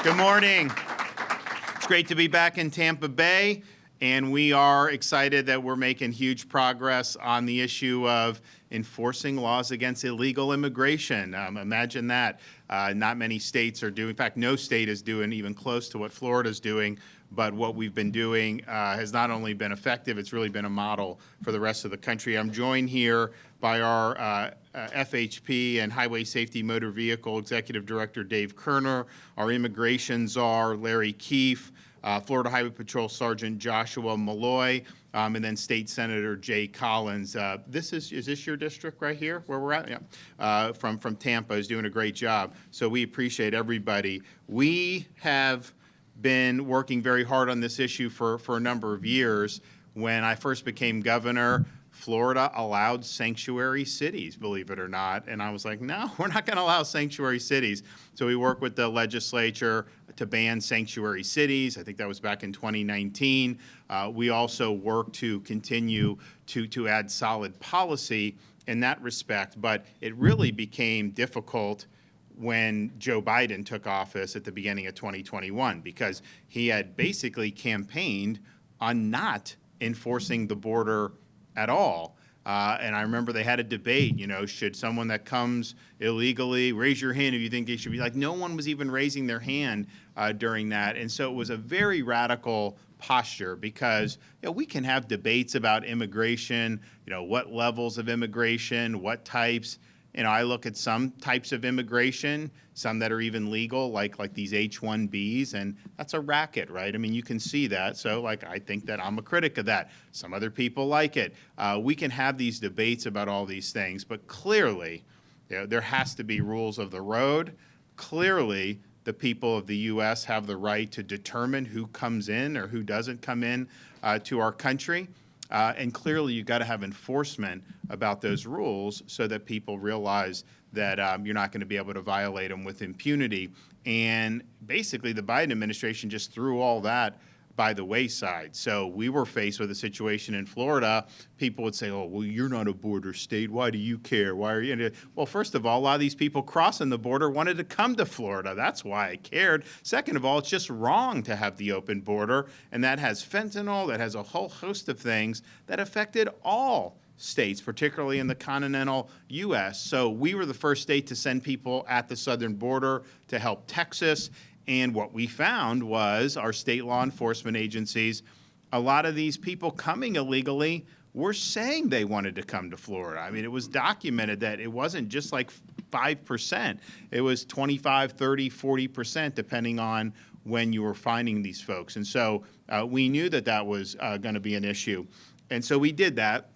Good morning. It's great to be back in Tampa Bay, and we are excited that we're making huge progress on the issue of enforcing laws against illegal immigration. Imagine that. Not many states are doing, in fact, no state is doing even close to what Florida's doing, but what we've been doing has not only been effective, it's really been a model for the rest of the country. I'm joined here by our FHP and Highway Safety Motor Vehicle Executive Director Dave Kerner, our immigration czar Larry Keefe, Florida Highway Patrol Sergeant Joshua Malloy, and then State Senator Jay Collins. Is this your district right here where we're at? Yeah. From Tampa is doing a great job. So we appreciate everybody. We have been working very hard on this issue for a number of years. When I first became governor, Florida allowed sanctuary cities, believe it or not. And I was like, no, we're not going to allow sanctuary cities. So we worked with the legislature to ban sanctuary cities. I think that was back in 2019. We also worked to continue to add solid policy in that respect. But it really became difficult when Joe Biden took office at the beginning of 2021, because he had basically campaigned on not enforcing the border at all. And I remember they had a debate, should someone that comes illegally raise your hand if you think they should be, like, no one was even raising their hand during that. And so it was a very radical posture, because we can have debates about immigration, what levels of immigration, what types. I look at some types of immigration, some that are even legal, like these H-1Bs, and that's a racket, right? I mean, you can see that. So, I think that I'm a critic of that. Some other people like it. We can have these debates about all these things, but clearly, there has to be rules of the road. Clearly, the people of the U.S. have the right to determine who comes in or who doesn't come in to our country. And clearly, you've got to have enforcement about those rules so that people realize that you're not going to be able to violate them with impunity. And basically, the Biden administration just threw all that by the wayside. So we were faced with a situation in Florida. People would say, oh, well, you're not a border state. Why do you care? Why are you? Well, first of all, a lot of these people crossing the border wanted to come to Florida. That's why I cared. Second of all, it's just wrong to have the open border. And that has fentanyl, that has a whole host of things that affected all states, particularly in the continental U.S. So we were the first state to send people at the southern border to help Texas. And what we found was our state law enforcement agencies, a lot of these people coming illegally were saying they wanted to come to Florida. I mean, it was documented that it wasn't just like 5%. It was 25, 30, 40%, depending on when you were finding these folks. And so we knew that that was going to be an issue. And so we did that,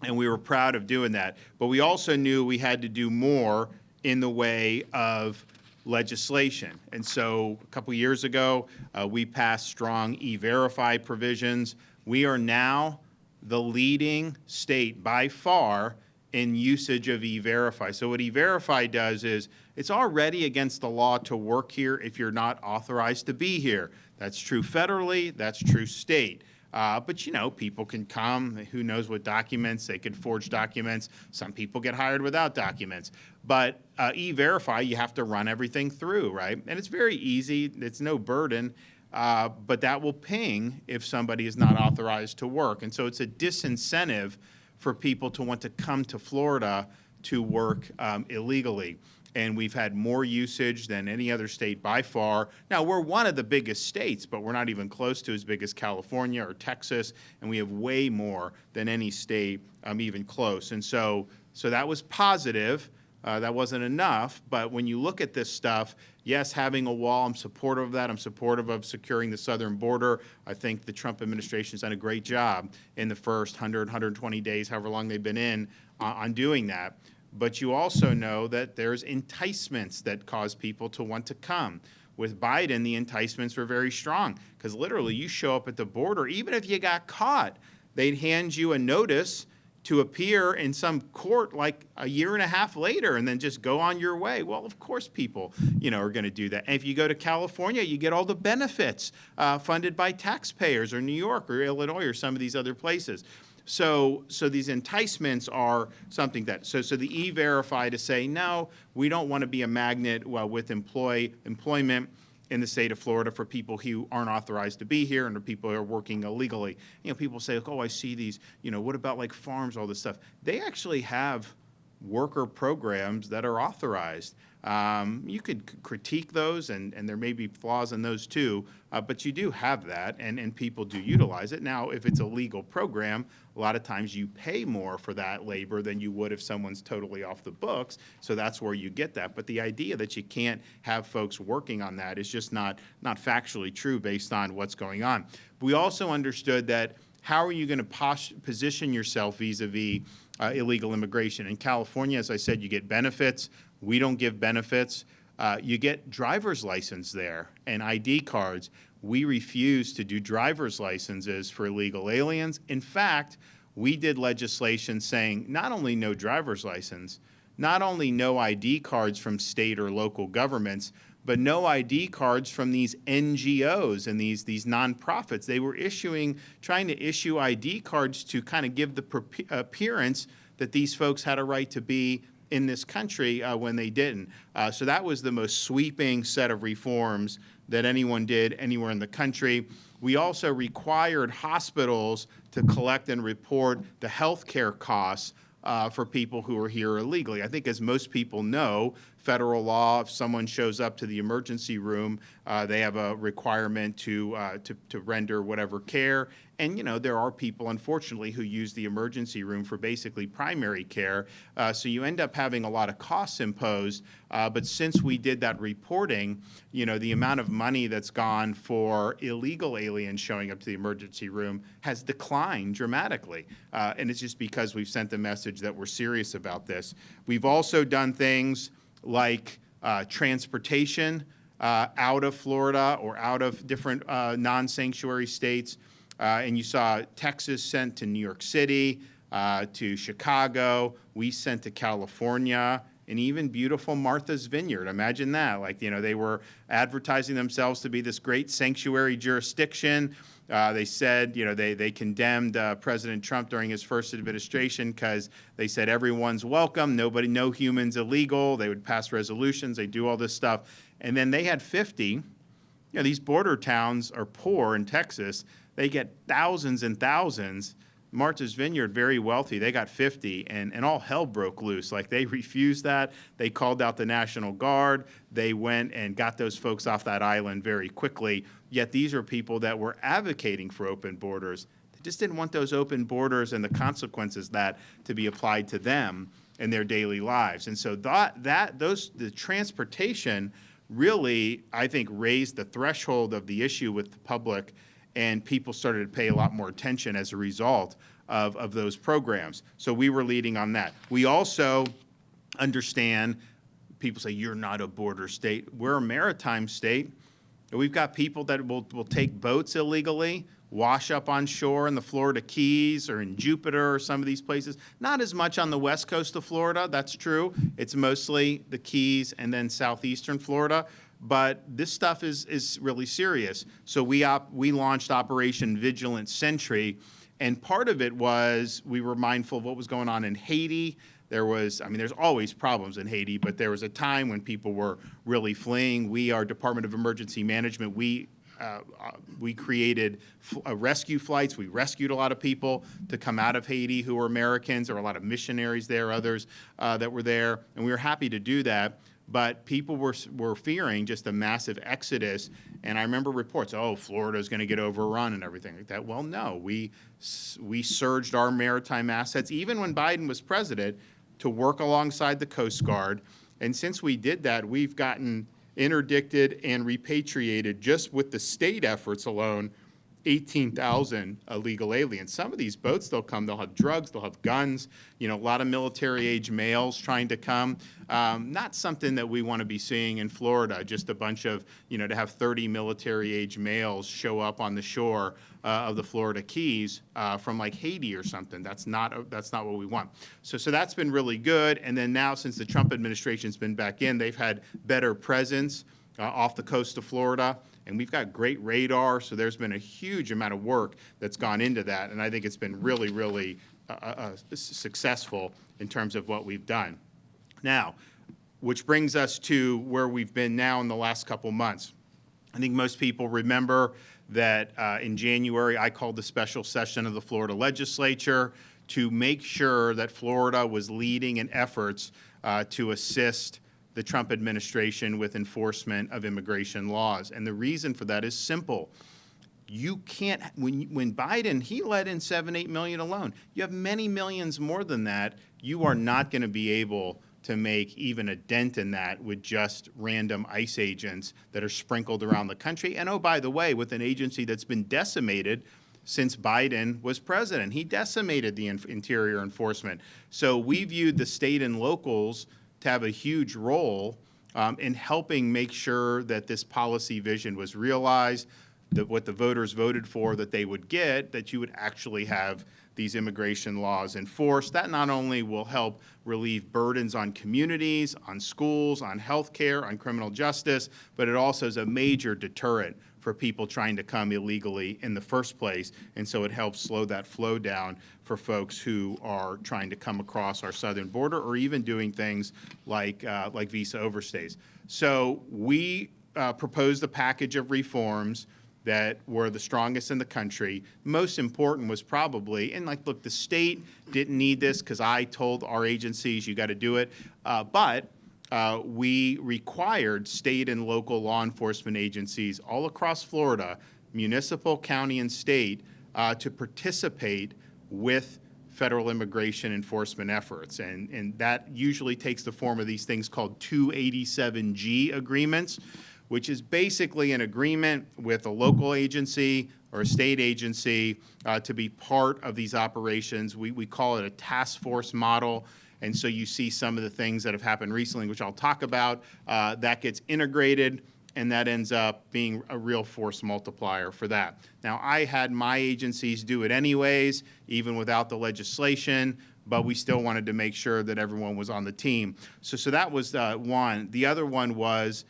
and we were proud of doing that. But we also knew we had to do more in the way of legislation. And so a couple years ago, we passed strong E-Verify provisions. We are now the leading state by far in usage of E-Verify. So what E-Verify does is it's already against the law to work here if you're not authorized to be here. That's true federally, that's true state. But people can come, who knows what documents, they can forge documents. Some people get hired without documents. But E-Verify, you have to run everything through, right? And it's very easy, it's no burden, but that will ping if somebody is not authorized to work. And so it's a disincentive for people to want to come to Florida to work illegally. And we've had more usage than any other state by far. Now, we're one of the biggest states, but we're not even close to as big as California or Texas, and we have way more than any state even close. And so that was positive. That wasn't enough, but when you look at this stuff, yes, having a wall, I'm supportive of that. I'm supportive of securing the southern border. I think the Trump administration's done a great job in the first 100, 120 days, however long they've been in, on doing that. But you also know that there's enticements that cause people to want to come. With Biden, the enticements were very strong, because literally you show up at the border, even if you got caught, they'd hand you a notice to appear in some court like a year and a half later and then just go on your way. Well, of course people, are going to do that. And if you go to California, you get all the benefits funded by taxpayers, or New York or Illinois or some of these other places. So these enticements are something that, so the E-Verify to say, no, we don't want to be a magnet with employment. in the state of Florida for people who aren't authorized to be here and the people who are working illegally. People say, oh, I see these, what about like farms, all this stuff. They actually have worker programs that are authorized. You could critique those, and there may be flaws in those too, but you do have that, and people do utilize it. Now, if it's a legal program, a lot of times you pay more for that labor than you would if someone's totally off the books, so that's where you get that. But the idea that you can't have folks working on that is just not factually true based on what's going on. We also understood that how are you going to position yourself vis-a-vis illegal immigration? In California, as I said, you get benefits. We don't give benefits. You get driver's license there and ID cards. We refuse to do driver's licenses for illegal aliens. In fact, we did legislation saying not only no driver's license, not only no ID cards from state or local governments, but no ID cards from these NGOs and these nonprofits. They were trying to issue ID cards to kind of give the appearance that these folks had a right to be in this country when they didn't. So that was the most sweeping set of reforms that anyone did anywhere in the country. We also required hospitals to collect and report the health care costs for people who are here illegally. I think as most people know, federal law, if someone shows up to the emergency room, they have a requirement to render whatever care. And, there are people, unfortunately, who use the emergency room for basically primary care. So you end up having a lot of costs imposed. But since we did that reporting, the amount of money that's gone for illegal aliens showing up to the emergency room has declined dramatically. And it's just because we've sent the message that we're serious about this. We've also done things like transportation out of Florida or out of different non-sanctuary states. And you saw Texas sent to New York City, to Chicago. We sent to California, and even beautiful Martha's Vineyard. Imagine that. They were advertising themselves to be this great sanctuary jurisdiction. They said, they condemned President Trump during his first administration because they said everyone's welcome, no human's illegal. They would pass resolutions, they do all this stuff. And then they had 50. These border towns are poor in Texas. They get thousands and thousands. Martha's Vineyard, very wealthy, they got 50, and all hell broke loose. They refused that. They called out the National Guard. They went and got those folks off that island very quickly. Yet these are people that were advocating for open borders. They just didn't want those open borders and the consequences that to be applied to them in their daily lives. And so the transportation really, I think, raised the threshold of the issue with the public, and people started to pay a lot more attention as a result of those programs. So we were leading on that. We also understand, people say, you're not a border state. We're a maritime state. We've got people that will take boats illegally, wash up on shore in the Florida Keys or in Jupiter or some of these places. Not as much on the west coast of Florida, that's true. It's mostly the Keys and then southeastern Florida. But this stuff is really serious. So we launched Operation Vigilant Sentry, and part of it was we were mindful of what was going on in Haiti. There's always problems in Haiti, but there was a time when people were really fleeing. Our Department of Emergency Management, we created rescue flights. We rescued a lot of people to come out of Haiti who were Americans. There were a lot of missionaries there, others that were there, and we were happy to do that. But people were fearing just a massive exodus. And I remember reports, Florida's going to get overrun and everything like that. Well, no, we surged our maritime assets, even when Biden was president, to work alongside the Coast Guard. And since we did that, we've gotten interdicted and repatriated, just with the state efforts alone, 18,000 illegal aliens. Some of these boats, they'll have drugs, they'll have guns, a lot of military-age males trying to come. Not something that we want to be seeing in Florida, just a bunch of, to have 30 military-age males show up on the shore of the Florida Keys from Haiti or something. That's not what we want. So that's been really good. And then now, since the Trump administration's been back in, they've had better presence off the coast of Florida. And we've got great radar, so there's been a huge amount of work that's gone into that, and I think it's been really, really successful in terms of what we've done. Now, which brings us to where we've been now in the last couple months. I think most people remember that in January, I called the special session of the Florida legislature to make sure that Florida was leading in efforts to assist the Trump administration with enforcement of immigration laws. And the reason for that is simple. You can't, when Biden, he let in 7-8 million alone. You have many millions more than that. You are not going to be able to make even a dent in that with just random ICE agents that are sprinkled around the country. And oh, by the way, with an agency that's been decimated since Biden was president. He decimated the interior enforcement. So we viewed the state and locals to have a huge role in helping make sure that this policy vision was realized, that what the voters voted for that they would get, that you would actually have these immigration laws enforced. That not only will help relieve burdens on communities, on schools, on healthcare, on criminal justice, but it also is a major deterrent for people trying to come illegally in the first place. And so it helps slow that flow down for folks who are trying to come across our southern border or even doing things like visa overstays. So we proposed a package of reforms that were the strongest in the country. Most important was probably, and like, look, the state didn't need this because I told our agencies, you got to do it, but we required state and local law enforcement agencies all across Florida, municipal, county, and state, to participate with federal immigration enforcement efforts. And that usually takes the form of these things called 287G agreements, which is basically an agreement with a local agency or a state agency to be part of these operations. We call it a task force model. And so you see some of the things that have happened recently, which I'll talk about, that gets integrated, and that ends up being a real force multiplier for that. Now, I had my agencies do it anyways, even without the legislation, but we still wanted to make sure that everyone was on the team. So that was one. The other one was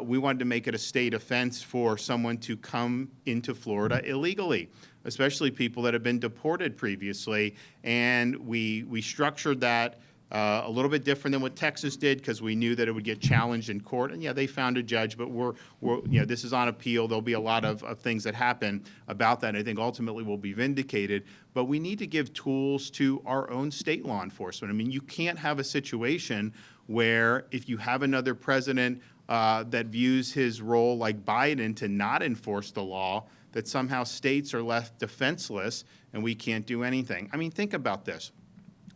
we wanted to make it a state offense for someone to come into Florida illegally, especially people that have been deported previously. And we structured that a little bit different than what Texas did because we knew that it would get challenged in court. And yeah, they found a judge, but this is on appeal. There'll be a lot of things that happen about that. And I think ultimately we'll be vindicated. But we need to give tools to our own state law enforcement. I mean, you can't have a situation where if you have another president that views his role like Biden to not enforce the law, that somehow states are left defenseless and we can't do anything. I mean, think about this.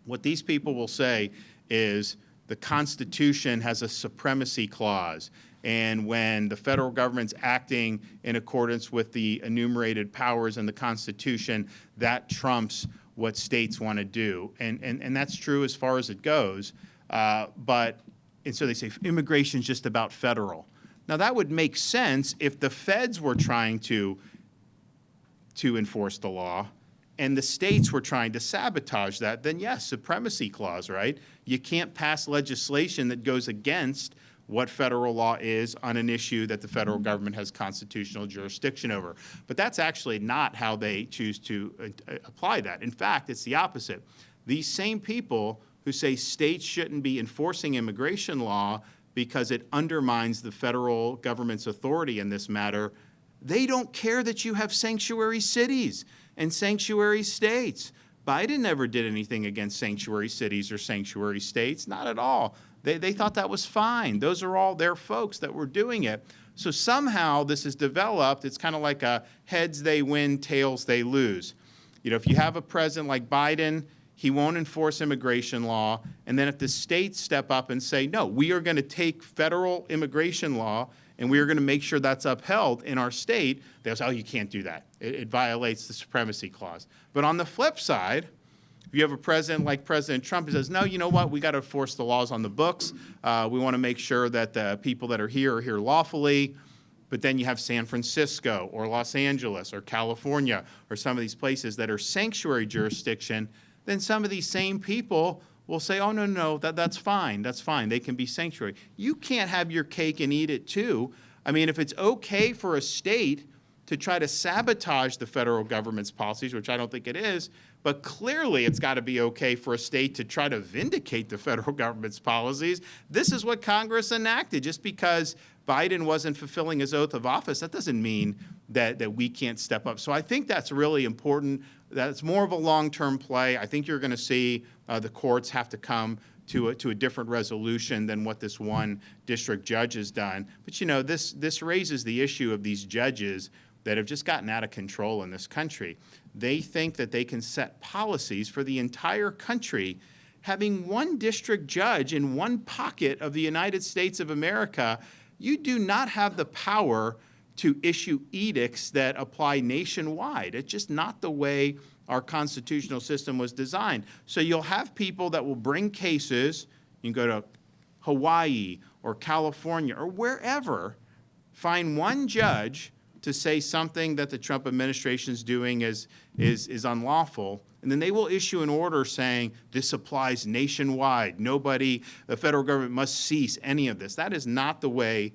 What these people will say is the Constitution has a supremacy clause, and when the federal government's acting in accordance with the enumerated powers in the Constitution, that trumps what states want to do. And that's true as far as it goes, and so they say immigration is just about federal. Now, that would make sense if the feds were trying to enforce the law and the states were trying to sabotage that, then yes, supremacy clause, right? You can't pass legislation that goes against what federal law is on an issue that the federal government has constitutional jurisdiction over. But that's actually not how they choose to apply that. In fact, it's the opposite. These same people who say states shouldn't be enforcing immigration law because it undermines the federal government's authority in this matter, they don't care that you have sanctuary cities and sanctuary states. Biden never did anything against sanctuary cities or sanctuary states, not at all. They thought that was fine. Those are all their folks that were doing it. So somehow this is developed. It's kind of like a heads they win, tails they lose. You know, if you have a president like Biden, he won't enforce immigration law. And then if the states step up and say, no, we are going to take federal immigration law and we are going to make sure that's upheld in our state, they'll say, oh, you can't do that. It violates the supremacy clause. But on the flip side, if you have a president like President Trump who says, no, you know what, we got to enforce the laws on the books. We want to make sure that the people that are here lawfully. But then you have San Francisco or Los Angeles or California or some of these places that are sanctuary jurisdiction, then some of these same people will say, oh, no, that's fine. That's fine. They can be sanctuary. You can't have your cake and eat it too. I mean, if it's okay for a state to try to sabotage the federal government's policies, which I don't think it is, but clearly it's got to be okay for a state to try to vindicate the federal government's policies. This is what Congress enacted. Just because Biden wasn't fulfilling his oath of office, that doesn't mean that we can't step up. So I think that's really important. That's more of a long-term play. I think you're going to see the courts have to come to a different resolution than what this one district judge has done. But you know, this raises the issue of these judges that have just gotten out of control in this country. They think that they can set policies for the entire country. Having one district judge in one pocket of the United States of America, you do not have the power to issue edicts that apply nationwide. It's just not the way our constitutional system was designed. So you'll have people that will bring cases, you can go to Hawaii or California or wherever, find one judge to say something that the Trump administration is doing is unlawful, and then they will issue an order saying this applies nationwide. The federal government must cease any of this. That is not the way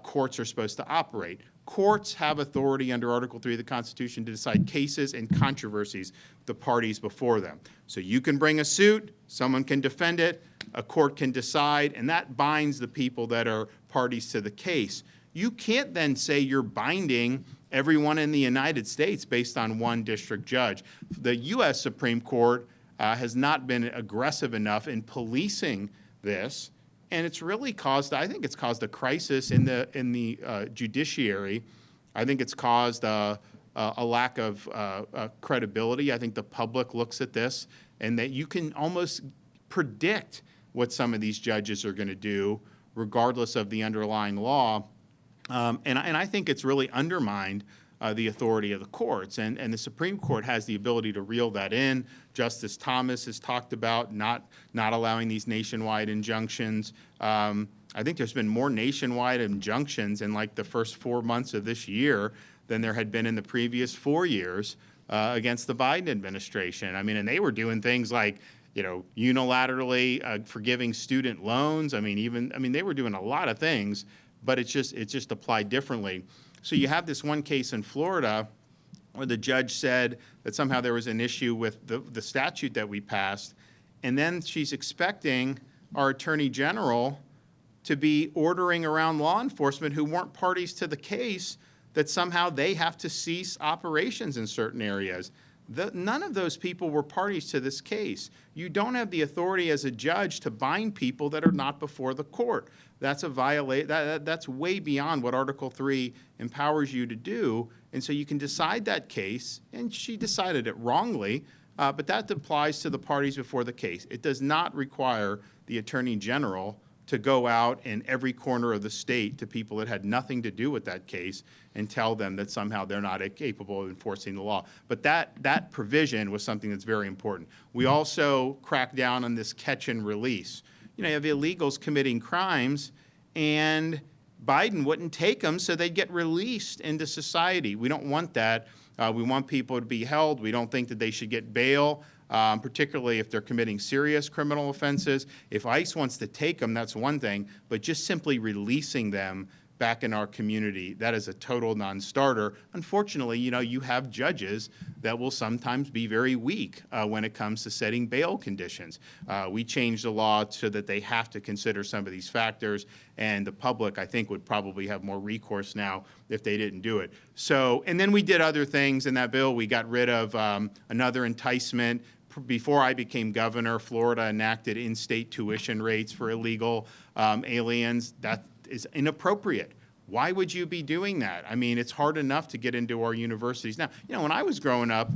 courts are supposed to operate. Courts have authority under Article 3 of the Constitution to decide cases and controversies, the parties before them. So you can bring a suit, someone can defend it, a court can decide, and that binds the people that are parties to the case. You can't then say you're binding everyone in the United States based on one district judge. The U.S. Supreme Court has not been aggressive enough in policing this, and it's really caused, I think it's caused a crisis in the judiciary. I think it's caused a lack of credibility. I think the public looks at this and that you can almost predict what some of these judges are going to do regardless of the underlying law. And I think it's really undermined the authority of the courts. And the Supreme Court has the ability to reel that in. Justice Thomas has talked about not allowing these nationwide injunctions. I think there's been more nationwide injunctions in like the first 4 months of this year than there had been in the previous 4 years against the Biden administration. I mean, and they were doing things like, you know, unilaterally forgiving student loans. I mean, they were doing a lot of things, but it's just applied differently. So you have this one case in Florida where the judge said that somehow there was an issue with the statute that we passed, and then she's expecting our attorney general to be ordering around law enforcement who weren't parties to the case that somehow they have to cease operations in certain areas. None of those people were parties to this case. You don't have the authority as a judge to bind people that are not before the court. That's that's way beyond what Article 3 empowers you to do. And so you can decide that case, and she decided it wrongly, but that applies to the parties before the case. It does not require the Attorney General to go out in every corner of the state to people that had nothing to do with that case and tell them that somehow they're not capable of enforcing the law. But that provision was something that's very important. We also cracked down on this catch and release. You know, you have illegals committing crimes, and Biden wouldn't take them, so they'd get released into society. We don't want that. We want people to be held. We don't think that they should get bail, particularly if they're committing serious criminal offenses. If ICE wants to take them, that's one thing, but just simply releasing them back in our community, that is a total non-starter. Unfortunately, you know, you have judges that will sometimes be very weak when it comes to setting bail conditions. We changed the law so that they have to consider some of these factors, and the public, I think, would probably have more recourse now if they didn't do it. So, and then we did other things in that bill. We got rid of another enticement. Before I became governor, Florida enacted in-state tuition rates for illegal aliens. That is inappropriate. Why would you be doing that? I mean, it's hard enough to get into our universities. Now, you know, when I was growing up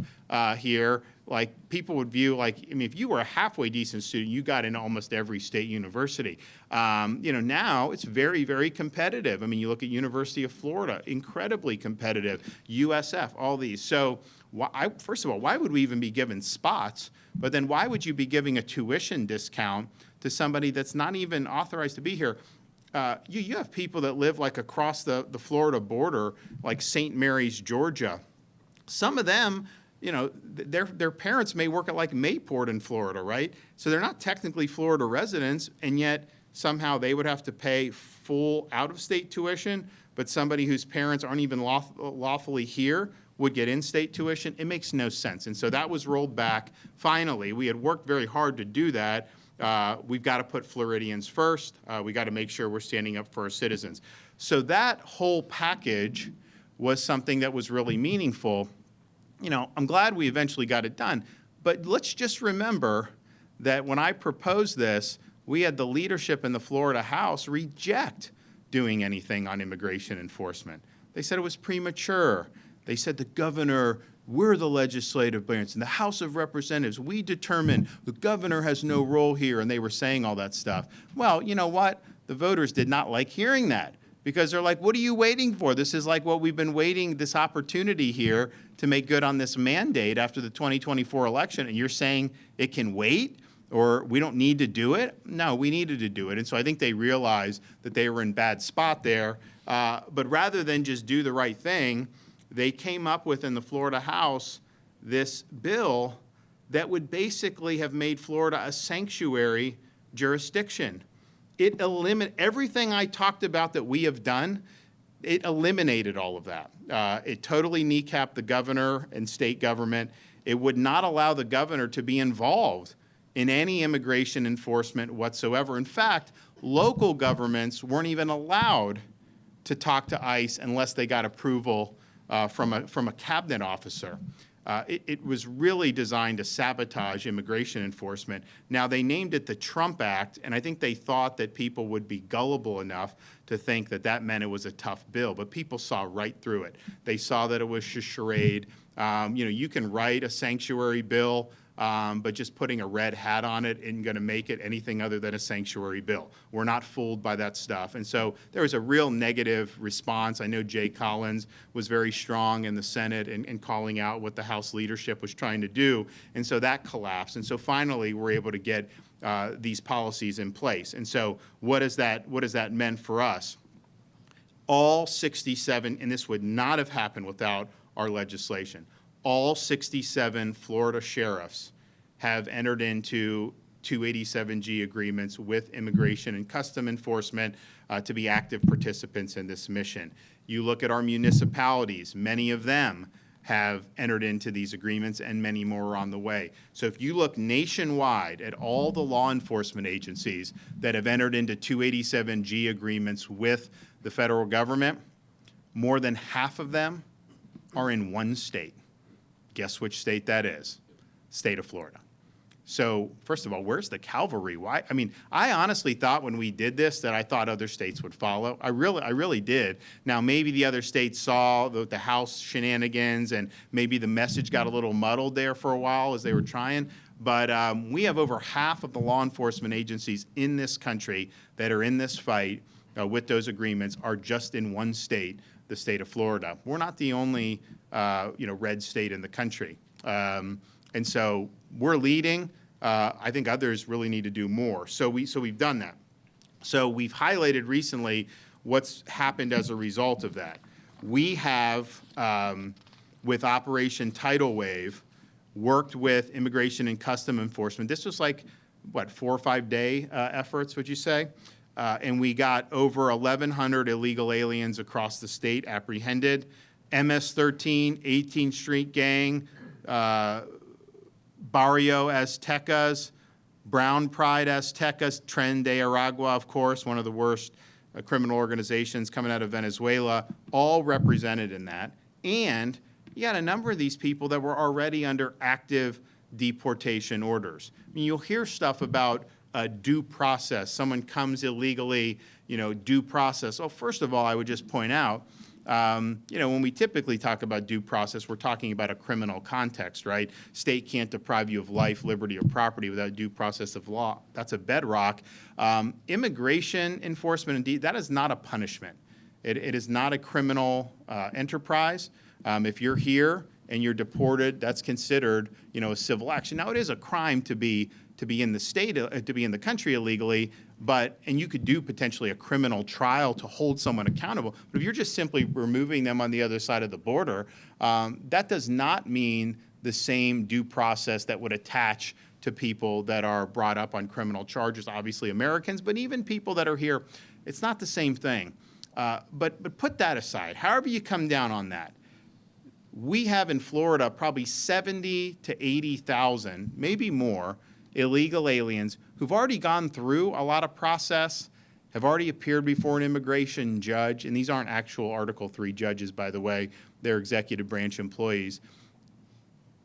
here, like, people would view, like, I mean, if you were a halfway decent student, you got into almost every state university. You know, now it's very, very competitive. I mean, you look at University of Florida, incredibly competitive, USF, all these. So, first of all, why would we even be given spots? But then why would you be giving a tuition discount to somebody that's not even authorized to be here? You have people that live like across the Florida border, like St. Mary's, Georgia. Some of them, you know, their parents may work at like Mayport in Florida, right? So they're not technically Florida residents, and yet somehow they would have to pay full out-of-state tuition. but somebody whose parents aren't even lawfully here would get in-state tuition. It makes no sense. And so that was rolled back. Finally, we had worked very hard to do that. We've got to put Floridians first. We got to make sure we're standing up for our citizens. So that whole package was something that was really meaningful. I'm glad we eventually got it done, but let's just remember that when I proposed this, we had the leadership in the Florida House reject doing anything on immigration enforcement. They said it was premature. They said the governor, we're the legislative branch, and the House of Representatives, we determine the governor has no role here, and they were saying all that stuff. Well, you know what? The voters did not like hearing that, because they're like, what are you waiting for? This is like what we've been waiting, this opportunity here to make good on this mandate after the 2024 election, and you're saying it can wait, or we don't need to do it? No, we needed to do it. And so I think they realized that they were in bad spot there. But rather than just do the right thing, they came up with, in the Florida House, this bill that would basically have made Florida a sanctuary jurisdiction. It eliminated everything I talked about that we have done. It eliminated all of that. It totally kneecapped the governor and state government. It would not allow the governor to be involved in any immigration enforcement whatsoever. In fact, local governments weren't even allowed to talk to ICE unless they got approval from a cabinet officer. It was really designed to sabotage immigration enforcement. Now, they named it the Trump Act, and I think they thought that people would be gullible enough to think that that meant it was a tough bill, but people saw right through it. They saw that it was a charade. You can write a sanctuary bill, but just putting a red hat on it isn't going to make it anything other than a sanctuary bill. We're not fooled by that stuff. And so there was a real negative response. I know Jay Collins was very strong in the Senate in calling out what the House leadership was trying to do. And so that collapsed. And so finally, we're able to get these policies in place. And so what has that meant for us? All 67, and this would not have happened without our legislation, all 67 Florida sheriffs have entered into 287G agreements with Immigration and Custom Enforcement to be active participants in this mission. You look at our municipalities, many of them have entered into these agreements, and many more are on the way. So if you look nationwide at all the law enforcement agencies that have entered into 287G agreements with the federal government, more than half of them are in one state. Guess which state that is? State of Florida. So first of all, where's the cavalry? Why? I mean, I honestly thought when we did this that I thought other states would follow. I really did. Now, maybe the other states saw the House shenanigans, and maybe the message got a little muddled there for a while as they were trying. But we have over half of the law enforcement agencies in this country that are in this fight with those agreements are just in one state, the state of Florida. We're not the only red state in the country. And so we're leading. I think others really need to do more. So we've done that. So we've highlighted recently what's happened as a result of that. We have, with Operation Tidal Wave, worked with Immigration and Custom Enforcement. This was like, 4 or 5 day efforts, would you say? And we got over 1,100 illegal aliens across the state apprehended. MS-13, 18th Street Gang, Barrio Aztecas, Brown Pride Aztecas, Tren de Aragua, of course, one of the worst criminal organizations coming out of Venezuela, all represented in that. And you got a number of these people that were already under active deportation orders. I mean, you'll hear stuff about due process. Someone comes illegally, due process. Well, first of all, I would just point out, when we typically talk about due process, we're talking about a criminal context, right? State can't deprive you of life, liberty, or property without due process of law. That's a bedrock. Immigration enforcement, indeed, that is not a punishment. It is not a criminal enterprise. If you're here and you're deported, that's considered, a civil action. Now, it is a crime to be in the state, to be in the country illegally, and you could do potentially a criminal trial to hold someone accountable. But if you're just simply removing them on the other side of the border, that does not mean the same due process that would attach to people that are brought up on criminal charges, obviously Americans, but even people that are here, it's not the same thing. But put that aside. However you come down on that, we have in Florida probably 70 to 80,000, maybe more, illegal aliens who've already gone through a lot of process, have already appeared before an immigration judge, and these aren't actual Article 3 judges, by the way, they're executive branch employees,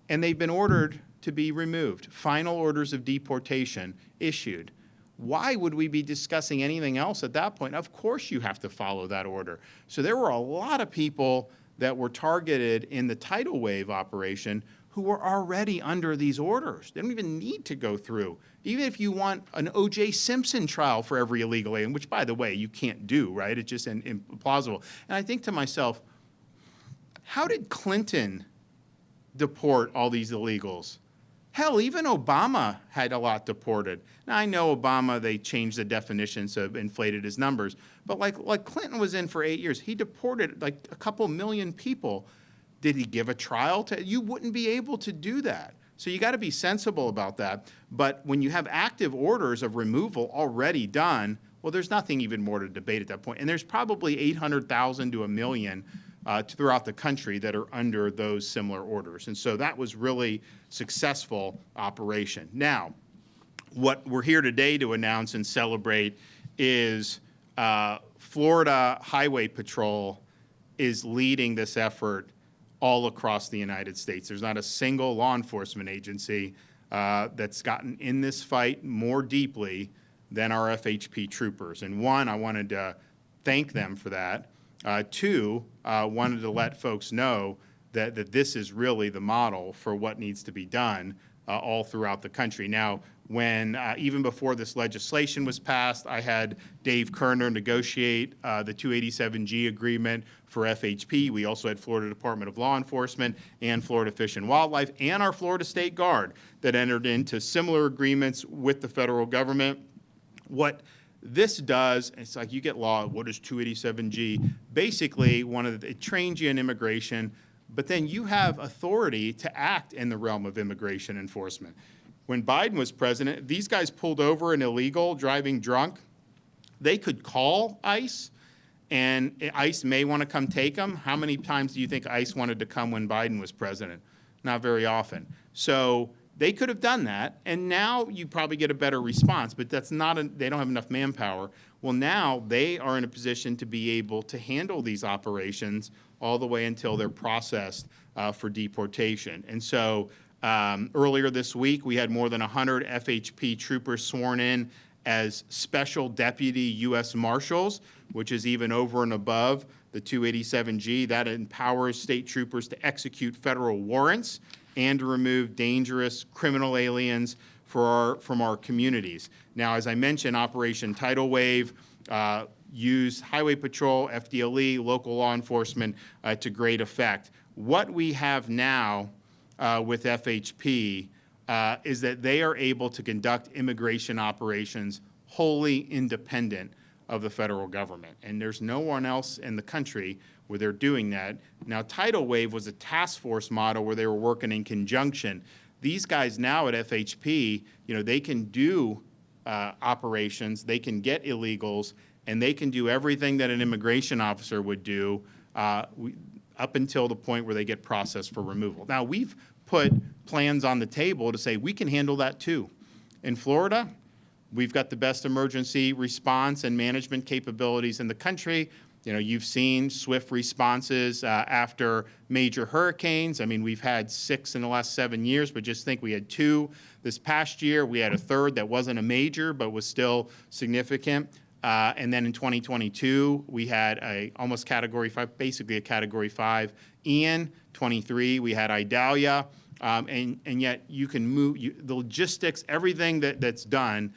and they've been ordered to be removed. Final orders of deportation issued. Why would we be discussing anything else at that point? Of course you have to follow that order. So there were a lot of people that were targeted in the tidal wave operation who were already under these orders. They don't even need to go through. Even if you want an O.J. Simpson trial for every illegal alien, which, by the way, you can't do, right? It's just implausible. And I think to myself, how did Clinton deport all these illegals? Hell, even Obama had a lot deported. Now, I know Obama, they changed the definition, so inflated his numbers. But like Clinton was in for 8 years, he deported like a couple million people. Did he give a trial to? You wouldn't be able to do that. So you got to be sensible about that. But when you have active orders of removal already done, well, there's nothing even more to debate at that point. And there's probably 800,000 to 1 million throughout the country that are under those similar orders. And so that was really successful operation. Now, what we're here today to announce and celebrate is Florida Highway Patrol is leading this effort all across the United States. There's not a single law enforcement agency that's gotten in this fight more deeply than our FHP troopers. And one, I wanted to thank them for that. Two, wanted to let folks know that this is really the model for what needs to be done all throughout the country. Now, when even before this legislation was passed, I had Dave Kerner negotiate the 287G agreement for FHP. We also had Florida Department of Law Enforcement and Florida Fish and Wildlife and our Florida State Guard that entered into similar agreements with the federal government. What this does, it's like you get law, what is 287G? Basically, it trains you in immigration, but then you have authority to act in the realm of immigration enforcement. When Biden was president, these guys pulled over an illegal driving drunk. They could call ICE, and ICE may want to come take them. How many times do you think ICE wanted to come when Biden was president? Not very often. So they could have done that, and now you probably get a better response, but that's not they don't have enough manpower. Well, now they are in a position to be able to handle these operations all the way until they're processed for deportation. And so earlier this week, we had more than 100 FHP troopers sworn in as special deputy U.S. Marshals, which is even over and above the 287G. That empowers state troopers to execute federal warrants and to remove dangerous criminal aliens from our communities. Now, as I mentioned, Operation Tidal Wave used Highway Patrol, FDLE, local law enforcement to great effect. What we have now with FHP is that they are able to conduct immigration operations wholly independent of the federal government. And there's no one else in the country where they're doing that. Now, Tidal Wave was a task force model where they were working in conjunction. These guys now at FHP, they can do operations, they can get illegals, and they can do everything that an immigration officer would do up until the point where they get processed for removal. Now, we've put plans on the table to say we can handle that too. In Florida, we've got the best emergency response and management capabilities in the country. You've seen swift responses after major hurricanes. I mean, we've had 6 in the last 7 years, but just think we had 2 this past year. We had a third that wasn't a major, but was still significant. And then in 2022, we had almost Category 5, basically a Category 5 Ian. 23, we had Idalia. And yet you can move, the logistics, everything that's done,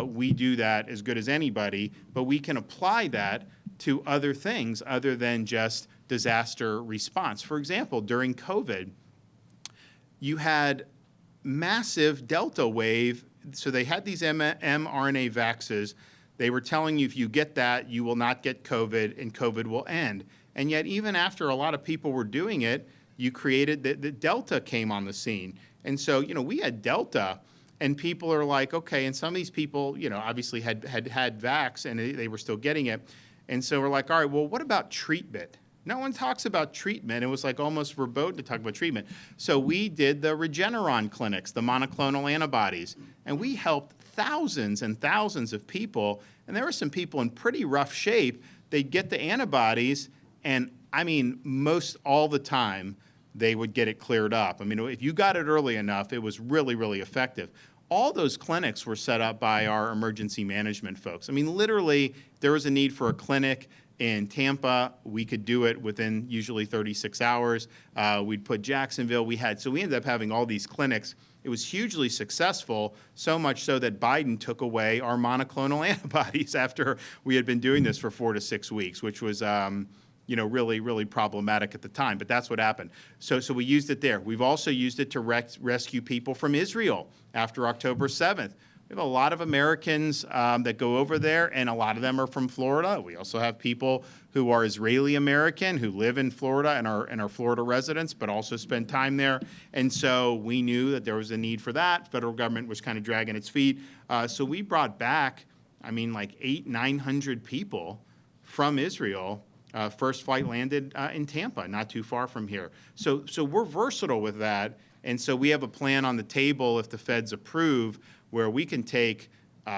we do that as good as anybody, but we can apply that to other things other than just disaster response. For example, during COVID, you had massive Delta wave. So they had these mRNA vaxes. They were telling you if you get that, you will not get COVID and COVID will end. And yet even after a lot of people were doing it, you created the Delta came on the scene. And so, we had Delta and people are like, okay, and some of these people, obviously had vax and they were still getting it. And so we're like, all right, well, what about treatment? No one talks about treatment. It was like almost verboten to talk about treatment. So we did the Regeneron clinics, the monoclonal antibodies, and we helped thousands and thousands of people. And there were some people in pretty rough shape. They'd get the antibodies, and I mean, most all the time, they would get it cleared up. I mean, if you got it early enough, it was really, really effective. All those clinics were set up by our emergency management folks. I mean, literally, there was a need for a clinic in Tampa. We could do it within usually 36 hours. We'd put Jacksonville. So we ended up having all these clinics. It was hugely successful, so much so that Biden took away our monoclonal antibodies after we had been doing this for 4 to 6 weeks, which was really, really problematic at the time. But that's what happened. So we used it there. We've also used it to rescue people from Israel after October 7th. We have a lot of Americans that go over there, and a lot of them are from Florida. We also have people who are Israeli American who live in Florida and are Florida residents, but also spend time there. And so we knew that there was a need for that. Federal government was kind of dragging its feet. So we brought back, like 800-900 people from Israel. First flight landed in Tampa, not too far from here. So we're versatile with that. And so we have a plan on the table, if the feds approve, where we can take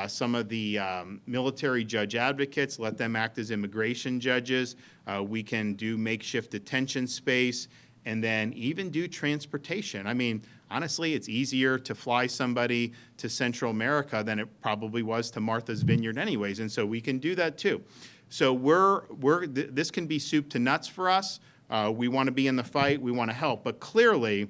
some of the military judge advocates, let them act as immigration judges. We can do makeshift detention space, and then even do transportation. I mean, honestly, it's easier to fly somebody to Central America than it probably was to Martha's Vineyard anyways, and so we can do that too. So this can be soup to nuts for us. We want to be in the fight. We want to help. But clearly,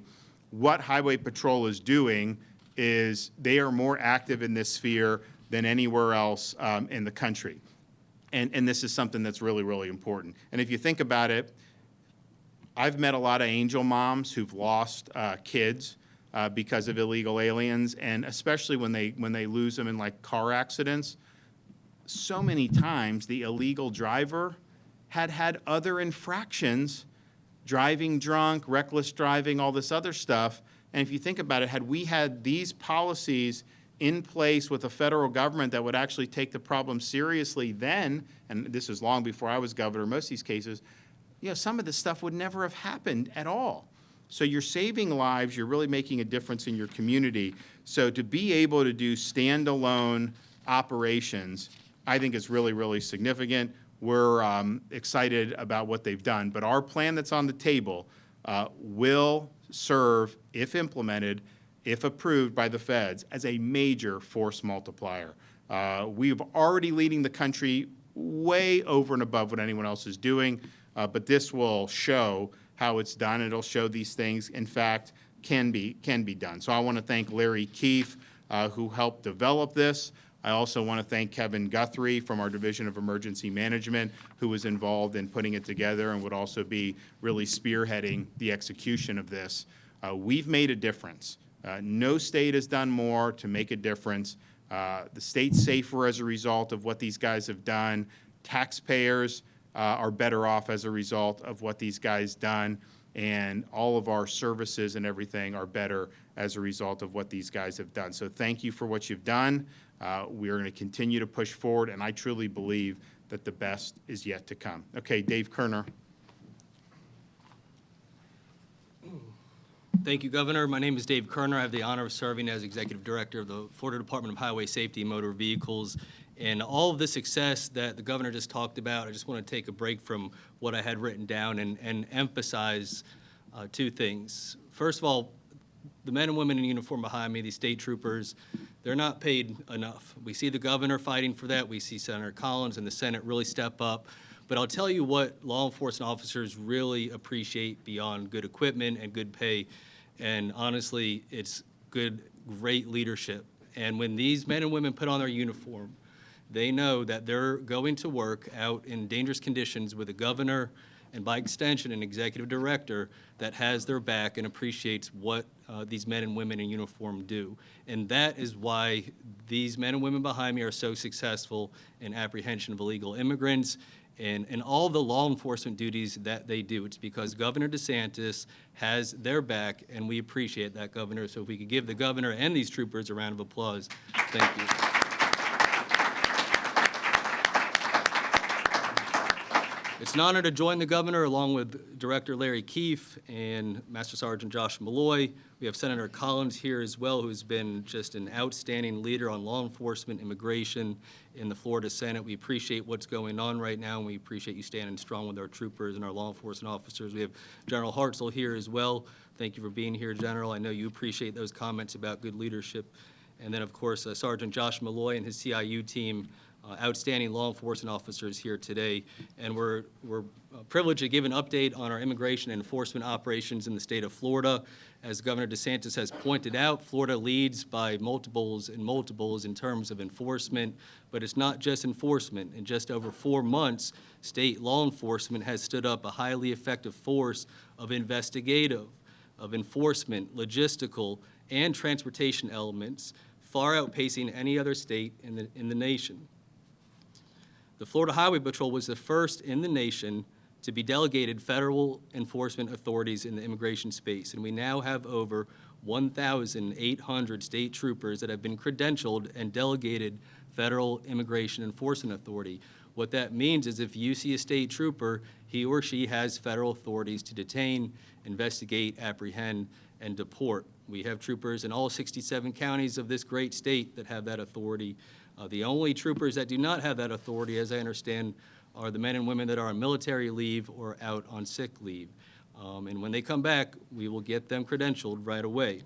what Highway Patrol is doing is they are more active in this sphere than anywhere else in the country. And this is something that's really, really important. And if you think about it, I've met a lot of angel moms who've lost kids because of illegal aliens, and especially when they lose them in like car accidents. So many times the illegal driver had other infractions, driving drunk, reckless driving, all this other stuff. And if you think about it, had we had these policies in place with the federal government that would actually take the problem seriously then, and this is long before I was governor, most of these cases, some of this stuff would never have happened at all. So you're saving lives, you're really making a difference in your community. So to be able to do standalone operations, I think is really, really significant. We're excited about what they've done. But our plan that's on the table will serve, if implemented, if approved by the feds, as a major force multiplier. We're already leading the country way over and above what anyone else is doing, but this will show how it's done. It'll show these things, in fact, can be done. So I want to thank Larry Keefe, who helped develop this. I also want to thank Kevin Guthrie from our Division of Emergency Management, who was involved in putting it together and would also be really spearheading the execution of this. We've made a difference. No state has done more to make a difference. The state's safer as a result of what these guys have done. Taxpayers are better off as a result of what these guys done. And all of our services and everything are better as a result of what these guys have done. So thank you for what you've done. We are going to continue to push forward, and I truly believe that the best is yet to come. Okay, Dave Kerner. Thank you, Governor. My name is Dave Kerner. I have the honor of serving as Executive Director of the Florida Department of Highway Safety and Motor Vehicles. And all of the success that the Governor just talked about, I just want to take a break from what I had written down and emphasize two things. First of all, the men and women in uniform behind me, these state troopers, they're not paid enough. We see the governor fighting for that. We see Senator Collins and the Senate really step up. But I'll tell you what law enforcement officers really appreciate beyond good equipment and good pay. And honestly, it's great leadership. And when these men and women put on their uniform, they know that they're going to work out in dangerous conditions with a governor and by extension an executive director that has their back and appreciates what these men and women in uniform do. And that is why these men and women behind me are so successful in apprehension of illegal immigrants and all the law enforcement duties that they do. It's because Governor DeSantis has their back, and we appreciate that, Governor. So if we could give the governor and these troopers a round of applause. Thank you. It's an honor to join the governor along with Director Larry Keefe and Master Sergeant Josh Malloy. We have Senator Collins here as well, who's been just an outstanding leader on law enforcement, immigration in the Florida Senate. We appreciate what's going on right now, and we appreciate you standing strong with our troopers and our law enforcement officers. We have General Hartzell here as well. Thank you for being here, General. I know you appreciate those comments about good leadership. And then, of course, Sergeant Josh Malloy and his CIU team, outstanding law enforcement officers here today. And we're privileged to give an update on our immigration and enforcement operations in the state of Florida. As Governor DeSantis has pointed out, Florida leads by multiples and multiples in terms of enforcement, but it's not just enforcement. In just over 4 months, state law enforcement has stood up a highly effective force of investigative, of enforcement, logistical, and transportation elements, far outpacing any other state in the nation. The Florida Highway Patrol was the first in the nation to be delegated federal enforcement authorities in the immigration space, and we now have over 1,800 state troopers that have been credentialed and delegated federal immigration enforcement authority. What that means is if you see a state trooper, he or she has federal authorities to detain, investigate, apprehend, and deport. We have troopers in all 67 counties of this great state that have that authority. The only troopers that do not have that authority, as I understand, are the men and women that are on military leave or out on sick leave. And when they come back, we will get them credentialed right away.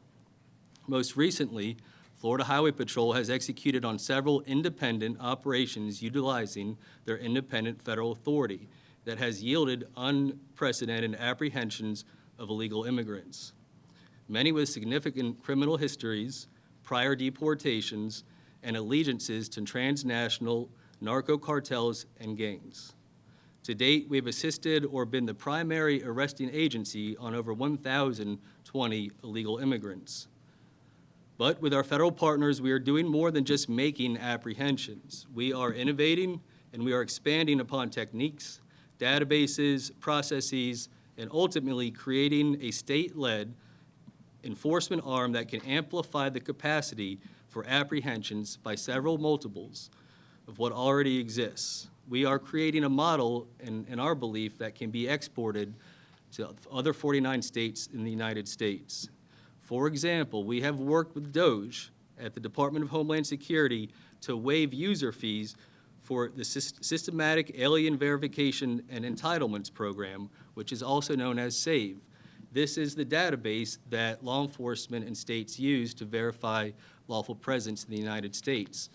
Most recently, Florida Highway Patrol has executed on several independent operations utilizing their independent federal authority that has yielded unprecedented apprehensions of illegal immigrants, many with significant criminal histories, prior deportations, and allegiances to transnational narco cartels and gangs. To date, we have assisted or been the primary arresting agency on over 1,020 illegal immigrants. But with our federal partners, we are doing more than just making apprehensions. We are innovating and we are expanding upon techniques, databases, processes, and ultimately creating a state-led enforcement arm that can amplify the capacity for apprehensions by several multiples of what already exists. We are creating a model, in our belief, that can be exported to other 49 states in the United States. For example, we have worked with DOJ at the Department of Homeland Security to waive user fees for the Systematic Alien Verification and Entitlements Program, which is also known as SAVE. This is the database that law enforcement and states use to verify lawful presence in the United States.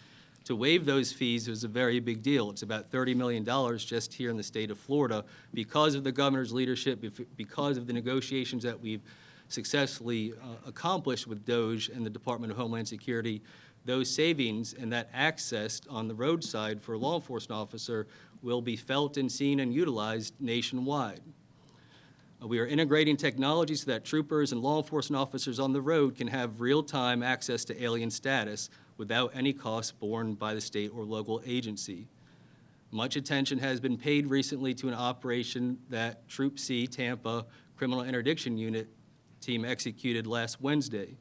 To waive those fees is a very big deal. It's about $30 million just here in the state of Florida because of the governor's leadership, because of the negotiations that we've successfully accomplished with DOJ and the Department of Homeland Security. Those savings and that access on the roadside for a law enforcement officer will be felt and seen and utilized nationwide. We are integrating technology so that troopers and law enforcement officers on the road can have real-time access to alien status without any cost borne by the state or local agency. Much attention has been paid recently to an operation that Troop C Tampa Criminal Interdiction Unit team executed last Wednesday.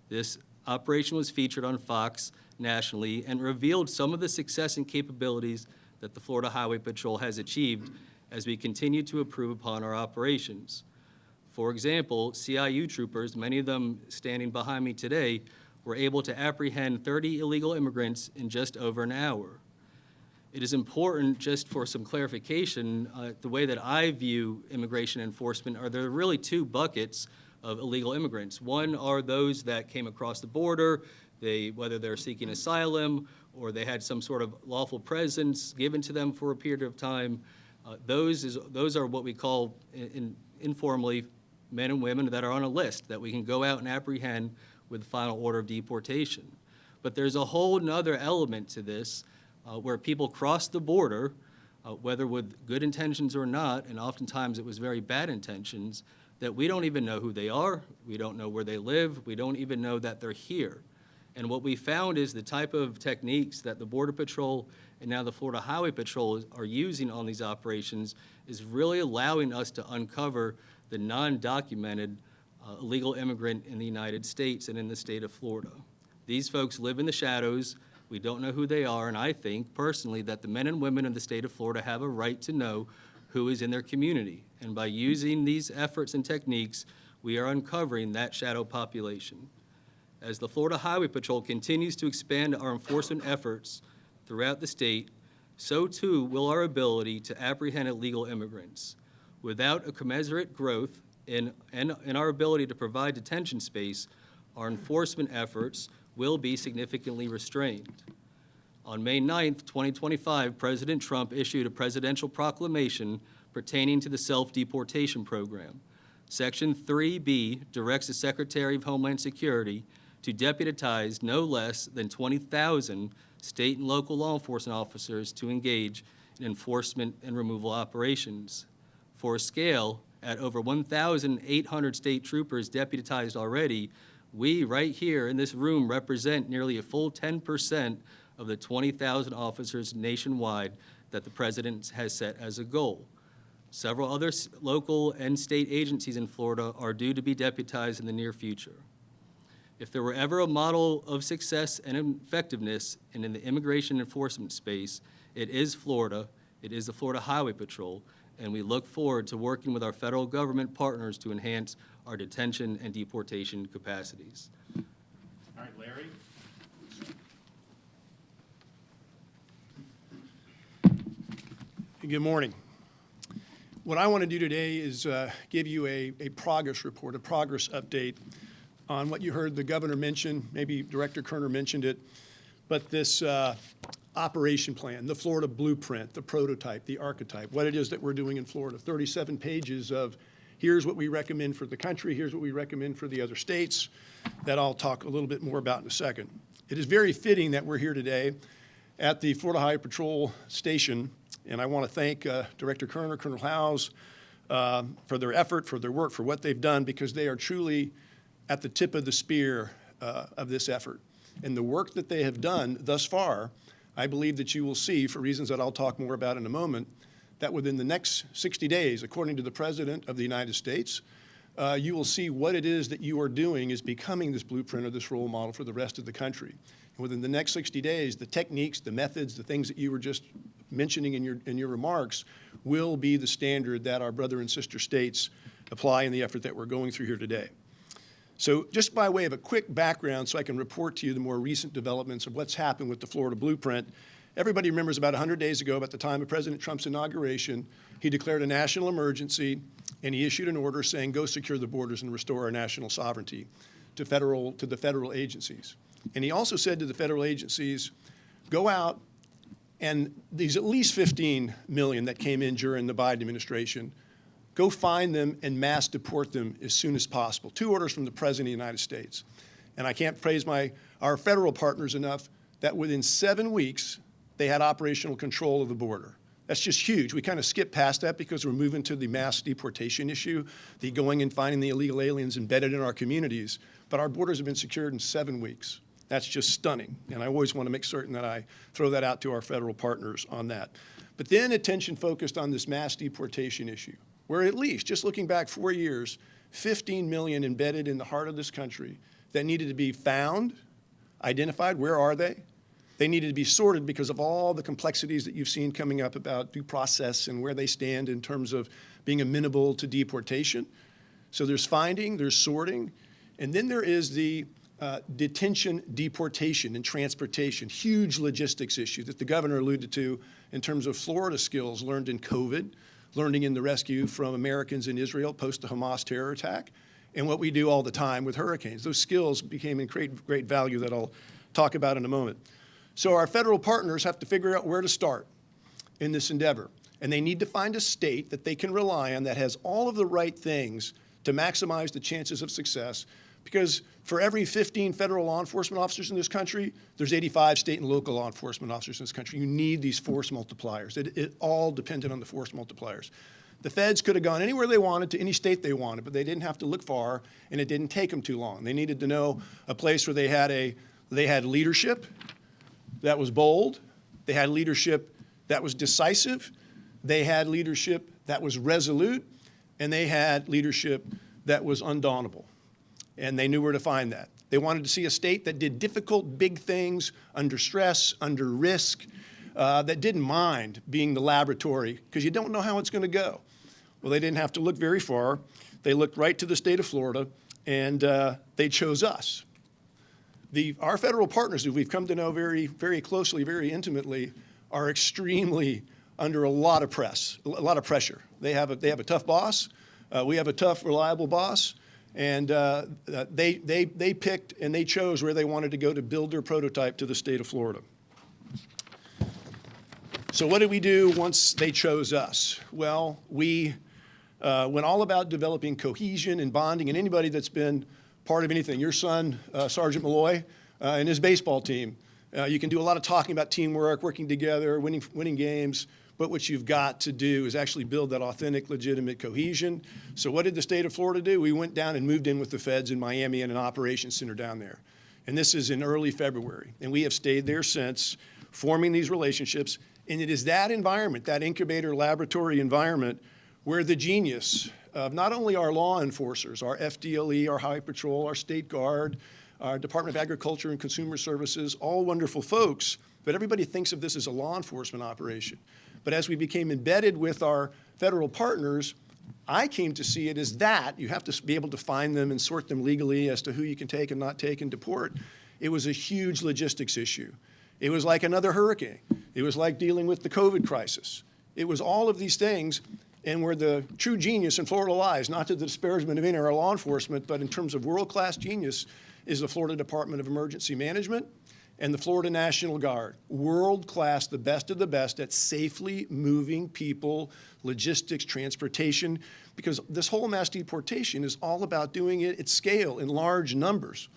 This operation was featured on Fox nationally and revealed some of the success and capabilities that the Florida Highway Patrol has achieved as we continue to improve upon our operations. For example, CIU troopers, many of them standing behind me today, were able to apprehend 30 illegal immigrants in just over an hour. It is important, just for some clarification, the way that I view immigration enforcement are there are really two buckets of illegal immigrants. One are those that came across the border, whether they're seeking asylum or they had some sort of lawful presence given to them for a period of time. Those are what we call informally men and women that are on a list that we can go out and apprehend with final order of deportation. But there's a whole nother element to this where people cross the border, whether with good intentions or not, and oftentimes it was very bad intentions, that we don't even know who they are, we don't know where they live, we don't even know that they're here. And what we found is the type of techniques that the Border Patrol and now the Florida Highway Patrol are using on these operations is really allowing us to uncover the non-documented illegal immigrant in the United States and in the state of Florida. These folks live in the shadows. We don't know who they are, and I think personally that the men and women in the state of Florida have a right to know who is in their community. And by using these efforts and techniques, we are uncovering that shadow population. As the Florida Highway Patrol continues to expand our enforcement efforts throughout the state, so too will our ability to apprehend illegal immigrants. Without a commensurate growth in our ability to provide detention space, our enforcement efforts will be significantly restrained. On May 9th, 2025, President Trump issued a presidential proclamation pertaining to the self-deportation program. Section 3B directs the Secretary of Homeland Security to deputize no less than 20,000 state and local law enforcement officers to engage in enforcement and removal operations. For a scale, at over 1,800 state troopers deputized already, we right here in this room represent nearly a full 10% of the 20,000 officers nationwide that the President has set as a goal. Several other local and state agencies in Florida are due to be deputized in the near future. If there were ever a model of success and effectiveness in the immigration enforcement space, it is Florida, it is the Florida Highway Patrol, and we look forward to working with our federal government partners to enhance our detention and deportation capacities. All right, Larry. Good morning. What I want to do today is give you a progress report, a progress update on what you heard the governor mention, maybe Director Kerner mentioned it, but this operation plan, the Florida blueprint, the prototype, the archetype, what it is that we're doing in Florida, 37 pages of here's what we recommend for the country, here's what we recommend for the other states, that I'll talk a little bit more about in a second. It is very fitting that we're here today at the Florida Highway Patrol Station, and I want to thank Director Kerner, Colonel Howes, for their effort, for their work, for what they've done, because they are truly at the tip of the spear of this effort. And the work that they have done thus far, I believe that you will see, for reasons that I'll talk more about in a moment, that within the next 60 days, according to the President of the United States, you will see what it is that you are doing is becoming this blueprint or this role model for the rest of the country. And within the next 60 days, the techniques, the methods, the things that you were just mentioning in your remarks will be the standard that our brother and sister states apply in the effort that we're going through here today. So just by way of a quick background so I can report to you the more recent developments of what's happened with the Florida blueprint, everybody remembers about 100 days ago, about the time of President Trump's inauguration, he declared a national emergency and he issued an order saying, go secure the borders and restore our national sovereignty to the federal agencies. And he also said to the federal agencies, go out and these at least 15 million that came in during the Biden administration, go find them and mass deport them as soon as possible. 2 orders from the President of the United States. And I can't praise our federal partners enough that within 7 weeks, they had operational control of the border. That's just huge. We kind of skipped past that because we're moving to the mass deportation issue, the going and finding the illegal aliens embedded in our communities. But our borders have been secured in 7 weeks. That's just stunning. And I always want to make certain that I throw that out to our federal partners on that. But then attention focused on this mass deportation issue, where at least, just looking back 4 years, 15 million embedded in the heart of this country that needed to be found, identified. Where are they? They needed to be sorted because of all the complexities that you've seen coming up about due process and where they stand in terms of being amenable to deportation. So there's finding, there's sorting, and then there is the detention, deportation, and transportation, huge logistics issue that the governor alluded to in terms of Florida skills learned in COVID, learning in the rescue from Americans in Israel post the Hamas terror attack, and what we do all the time with hurricanes. Those skills became in great value that I'll talk about in a moment. So our federal partners have to figure out where to start in this endeavor, and they need to find a state that they can rely on that has all of the right things to maximize the chances of success, because for every 15 federal law enforcement officers in this country, there's 85 state and local law enforcement officers in this country. You need these force multipliers. It all depended on the force multipliers. The feds could have gone anywhere they wanted, to any state they wanted, but they didn't have to look far, and it didn't take them too long. They needed to know a place where they had leadership that was bold, they had leadership that was decisive, they had leadership that was resolute, and they had leadership that was undauntable. And they knew where to find that. They wanted to see a state that did difficult, big things under stress, under risk, that didn't mind being the laboratory because you don't know how it's going to go. Well, they didn't have to look very far. They looked right to the state of Florida, and they chose us. Our federal partners, who we've come to know very, very closely, very intimately, are extremely under a lot of pressure. They have a tough boss. We have a tough, reliable boss. And they picked and they chose where they wanted to go to build their prototype to the state of Florida. So what did we do once they chose us? Well, we went all about developing cohesion and bonding, and anybody that's been part of anything, your son, Sergeant Malloy, and his baseball team, you can do a lot of talking about teamwork, working together, winning games, but what you've got to do is actually build that authentic, legitimate cohesion. So what did the state of Florida do? We went down and moved in with the feds in Miami in an operations center down there. And this is in early February. And we have stayed there since, forming these relationships. And it is that environment, that incubator laboratory environment, where the genius of not only our law enforcers, our FDLE, our Highway Patrol, our State Guard, our Department of Agriculture and Consumer Services, all wonderful folks, but everybody thinks of this as a law enforcement operation. But as we became embedded with our federal partners, I came to see it as that. You have to be able to find them and sort them legally as to who you can take and not take and deport. It was a huge logistics issue. It was like another hurricane. It was like dealing with the COVID crisis. It was all of these things, and where the true genius in Florida lies, not to the disparagement of any of our law enforcement, but in terms of world-class genius, is the Florida Department of Emergency Management and the Florida National Guard. World-class, the best of the best at safely moving people, logistics, transportation, because this whole mass deportation is all about doing it at scale, in large numbers.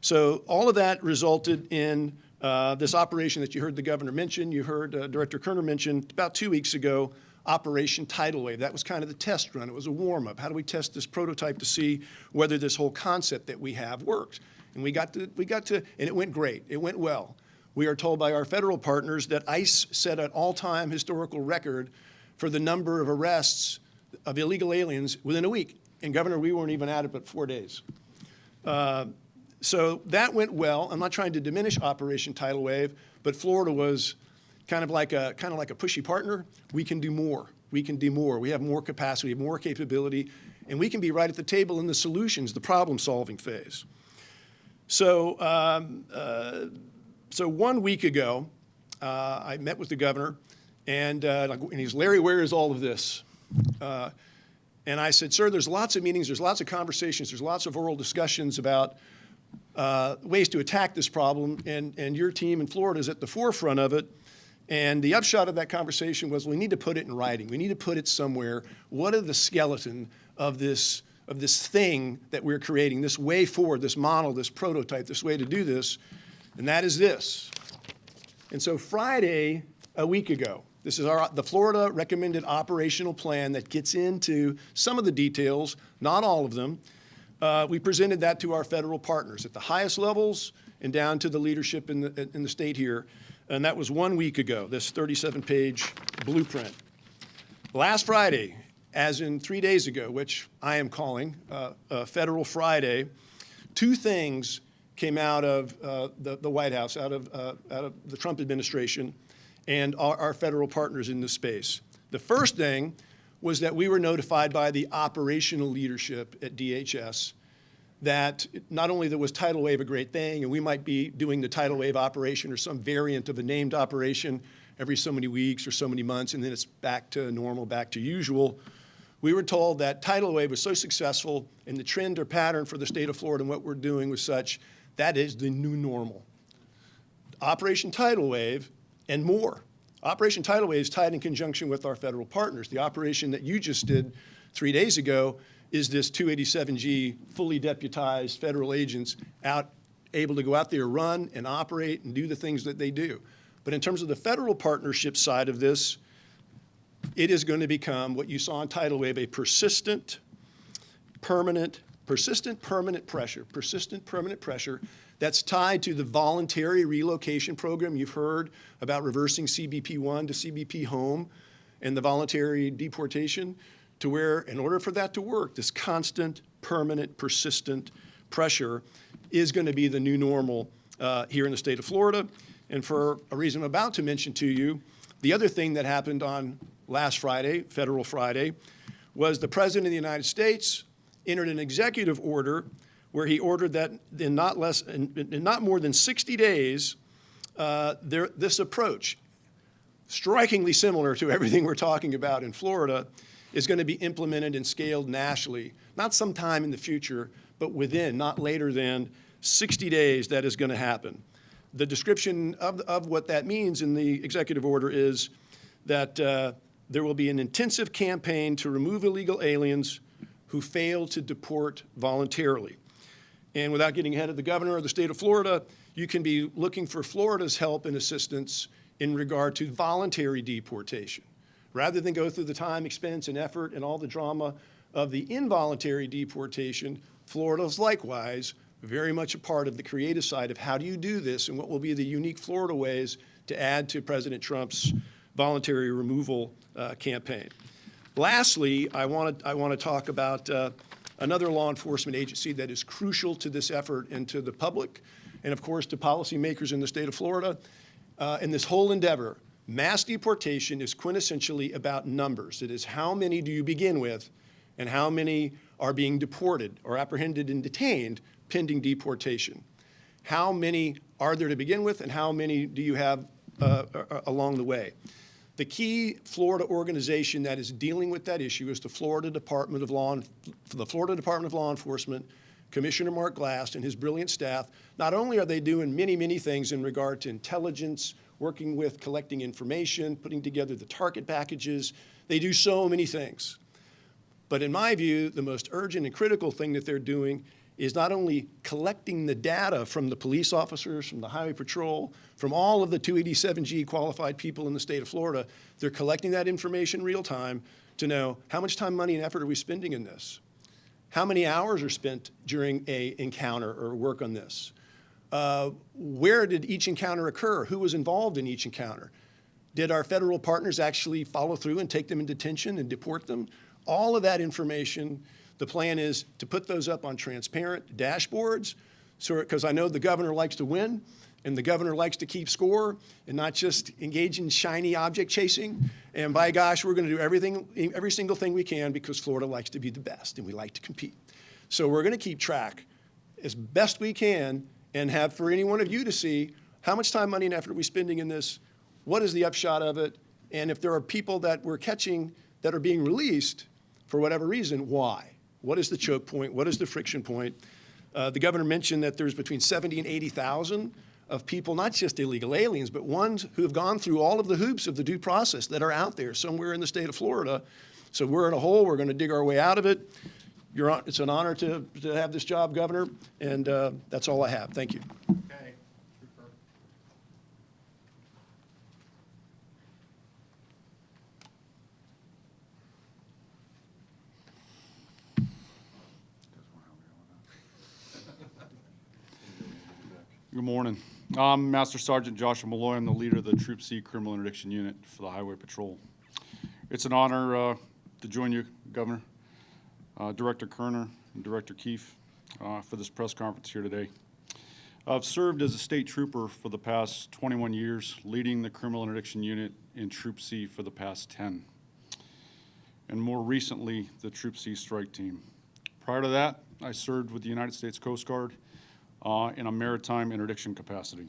So all of that resulted in this operation that you heard the governor mention, you heard Director Kerner mention about 2 weeks ago, Operation Tidal Wave. That was kind of the test run. It was a warm-up. How do we test this prototype to see whether this whole concept that we have works? And we got to, and it went great. It went well. We are told by our federal partners that ICE set an all-time historical record for the number of arrests of illegal aliens within a week. And Governor, we weren't even at it but 4 days. So that went well. I'm not trying to diminish Operation Tidal Wave, but Florida was kind of like a pushy partner. We can do more. We can do more. We have more capacity, we have more capability, and we can be right at the table in the solutions, the problem-solving phase. So, so 1 week ago, I met with the governor, and he's, Larry, where is all of this? And I said, sir, there's lots of meetings, there's lots of conversations, there's lots of oral discussions about ways to attack this problem, and your team in Florida is at the forefront of it. And the upshot of that conversation was, we need to put it in writing. We need to put it somewhere. What are the skeleton of this thing that we're creating, this way forward, this model, this prototype, this way to do this? And that is this. And so Friday, a week ago, this is the Florida recommended operational plan that gets into some of the details, not all of them. We presented that to our federal partners at the highest levels and down to the leadership in the state here. And that was 1 week ago, this 37-page blueprint. Last Friday, as in 3 days ago, which I am calling Federal Friday, two things came out of the White House, out of the Trump administration, and our federal partners in this space. The first thing was that we were notified by the operational leadership at DHS that not only was Tidal Wave a great thing, and we might be doing the Tidal Wave operation or some variant of a named operation every so many weeks or so many months, and then it's back to normal, back to usual. We were told that Tidal Wave was so successful, and the trend or pattern for the state of Florida and what we're doing was such, that is the new normal. Operation Tidal Wave and more. Operation Tidal Wave is tied in conjunction with our federal partners. The operation that you just did 3 days ago is this 287G fully deputized federal agents able to go out there, run and operate and do the things that they do. But in terms of the federal partnership side of this, it is going to become what you saw in Tidal Wave, a persistent, permanent pressure that's tied to the voluntary relocation program. You've heard about reversing CBP-1 to CBP home and the voluntary deportation, to where, in order for that to work, this constant, permanent, persistent pressure is going to be the new normal here in the state of Florida. And for a reason I'm about to mention to you, the other thing that happened on last Friday, Federal Friday, was the President of the United States entered an executive order where he ordered that in not more than 60 days, this approach, strikingly similar to everything we're talking about in Florida, is going to be implemented and scaled nationally, not sometime in the future, but within, not later than 60 days, that is going to happen. The description of what that means in the executive order is that there will be an intensive campaign to remove illegal aliens who fail to deport voluntarily. And without getting ahead of the governor of the state of Florida, you can be looking for Florida's help and assistance in regard to voluntary deportation. Rather than go through the time, expense, and effort and all the drama of the involuntary deportation, Florida is likewise very much a part of the creative side of how do you do this and what will be the unique Florida ways to add to President Trump's voluntary removal campaign. Lastly, I want to talk about another law enforcement agency that is crucial to this effort and to the public, and of course to policymakers in the state of Florida. In this whole endeavor, mass deportation is quintessentially about numbers. It is how many do you begin with and how many are being deported or apprehended and detained pending deportation. How many are there to begin with and how many do you have along the way? The key Florida organization that is dealing with that issue is the Florida Department of Law Enforcement, Commissioner Mark Glass and his brilliant staff. Not only are they doing many, many things in regard to intelligence, working with collecting information, putting together the target packages, they do so many things. But in my view, the most urgent and critical thing that they're doing is not only collecting the data from the police officers, from the Highway Patrol, from all of the 287G qualified people in the state of Florida, they're collecting that information real time to know how much time, money, and effort are we spending in this? How many hours are spent during a encounter or work on this? Where did each encounter occur? Who was involved in each encounter? Did our federal partners actually follow through and take them in detention and deport them? All of that information, the plan is to put those up on transparent dashboards, because I know the governor likes to win, and the governor likes to keep score and not just engage in shiny object chasing. And by gosh, we're going to do every single thing we can because Florida likes to be the best and we like to compete. So we're going to keep track as best we can and have for any one of you to see how much time, money, and effort are we spending in this, what is the upshot of it, and if there are people that we're catching that are being released for whatever reason, why? What is the choke point? What is the friction point? The governor mentioned that there's between 70 and 80,000 of people, not just illegal aliens, but ones who have gone through all of the hoops of the due process that are out there somewhere in the state of Florida. So we're in a hole. We're going to dig our way out of it. It's an honor to have this job, Governor, and that's all I have. Thank you. Okay. Good morning. I'm Master Sergeant Joshua Malloy. I'm the leader of the Troop C Criminal Interdiction Unit for the Highway Patrol. It's an honor to join you, Governor, Director Kerner, and Director Keefe for this press conference here today. I've served as a state trooper for the past 21 years, leading the Criminal Interdiction Unit in Troop C for the past 10, and more recently, the Troop C Strike Team. Prior to that, I served with the United States Coast Guard in a maritime interdiction capacity.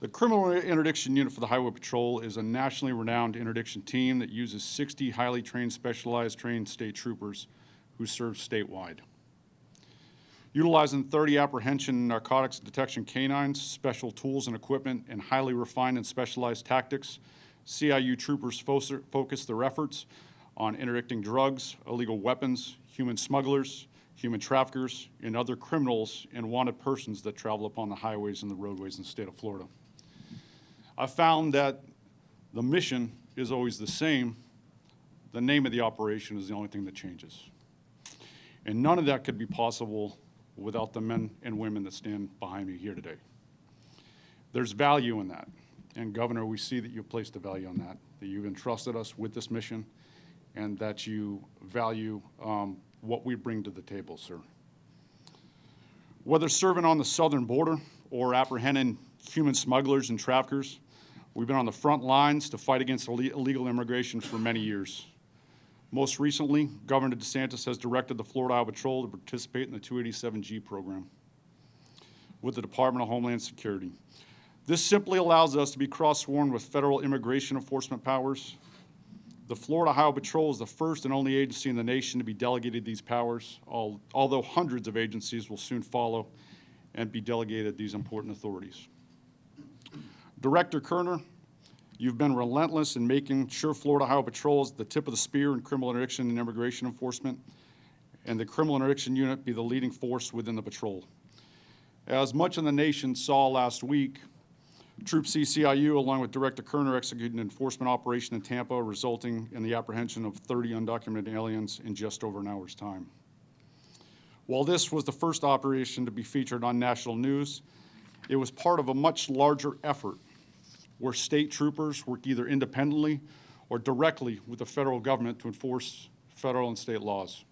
The Criminal Interdiction Unit for the Highway Patrol is a nationally renowned interdiction team that uses 60 highly trained, specialized trained state troopers who serve statewide. Utilizing 30 apprehension and narcotics detection canines, special tools and equipment, and highly refined and specialized tactics, CIU troopers focus their efforts on interdicting drugs, illegal weapons, human smugglers, human traffickers, and other criminals and wanted persons that travel upon the highways and the roadways in the state of Florida. I found that the mission is always the same. The name of the operation is the only thing that changes. And none of that could be possible without the men and women that stand behind me here today. There's value in that. And Governor, we see that you've placed a value on that you've entrusted us with this mission, and that you value what we bring to the table, sir. Whether serving on the southern border or apprehending human smugglers and traffickers. We've been on the front lines to fight against illegal immigration for many years. Most recently, Governor DeSantis has directed the Florida Highway Patrol to participate in the 287G program with the Department of Homeland Security. This simply allows us to be cross-sworn with federal immigration enforcement powers. The Florida Highway Patrol is the first and only agency in the nation to be delegated these powers, although hundreds of agencies will soon follow and be delegated these important authorities. Director Kerner, you've been relentless in making sure Florida Highway Patrol is the tip of the spear in criminal interdiction and immigration enforcement, and the criminal interdiction unit be the leading force within the patrol. As much of the nation saw last week, Troop CCIU, along with Director Kerner, executed an enforcement operation in Tampa, resulting in the apprehension of 30 undocumented aliens in just over an hour's time. While this was the first operation to be featured on national news, it was part of a much larger effort where state troopers work either independently or directly with the federal government to enforce federal and state laws.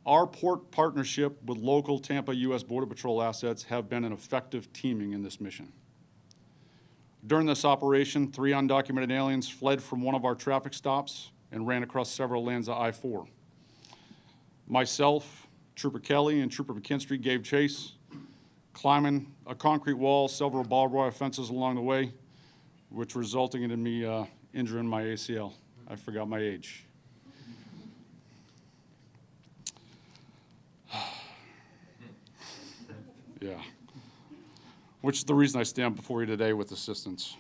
Our partnership with local Tampa U.S. Border Patrol assets have been an effective teaming in this mission. During this operation, 3 undocumented aliens fled from one of our traffic stops and ran across several lanes of I-4. Myself, Trooper Kelly, and Trooper McKinstry gave chase, climbing a concrete wall, several barbed wire fences along the way, which resulting in me injuring my ACL. I forgot my age. Yeah. Which is the reason I stand before you today with assistance.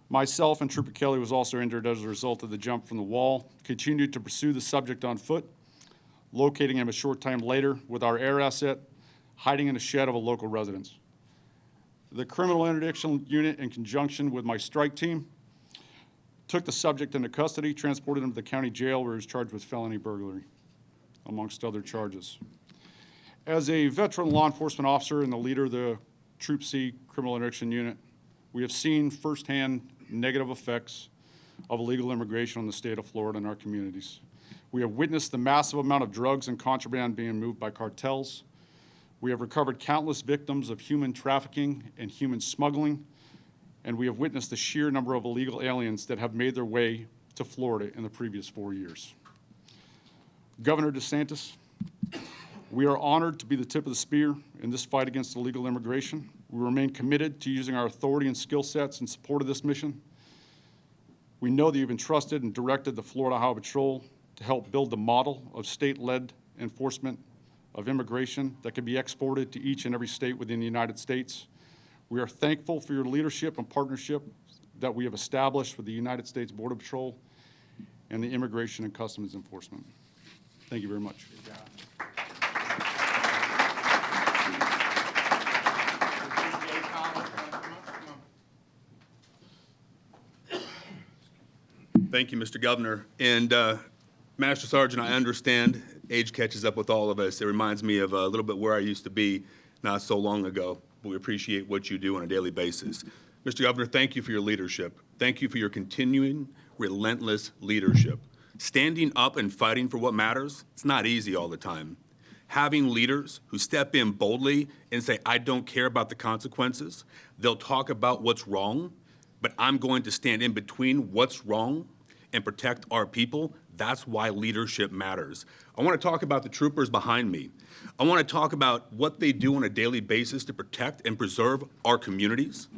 Myself and Trooper Kelly was also injured as a result of the jump from the wall, continued to pursue the subject on foot, locating him a short time later with our air asset, hiding in a shed of a local residence. The criminal interdiction unit, in conjunction with my strike team, took the subject into custody, transported him to the county jail where he was charged with felony burglary, amongst other charges. As a veteran law enforcement officer and the leader of the Troop C criminal interdiction unit, we have seen firsthand negative effects of illegal immigration on the state of Florida and our communities. We have witnessed the massive amount of drugs and contraband being moved by cartels. We have recovered countless victims of human trafficking and human smuggling, and we have witnessed the sheer number of illegal aliens that have made their way to Florida in the previous 4 years. Governor DeSantis, we are honored to be the tip of the spear in this fight against illegal immigration. We remain committed to using our authority and skill sets in support of this mission. We know that you've entrusted and directed the Florida Highway Patrol to help build the model of state-led enforcement of immigration that can be exported to each and every state within the United States. We are thankful for your leadership and partnership that we have established with the United States Border Patrol and the Immigration and Customs Enforcement. Thank you very much. Thank you, Mr. Governor. And Master Sergeant, I understand age catches up with all of us. It reminds me of a little bit where I used to be not so long ago, but we appreciate what you do on a daily basis. Mr. Governor, thank you for your leadership. Thank you for your continuing, relentless leadership. Standing up and fighting for what matters, it's not easy all the time. Having leaders who step in boldly and say, I don't care about the consequences. They'll talk about what's wrong, but I'm going to stand in between what's wrong and protect our people. That's why leadership matters. I want to talk about the troopers behind me. I want to talk about what they do on a daily basis to protect and preserve our communities.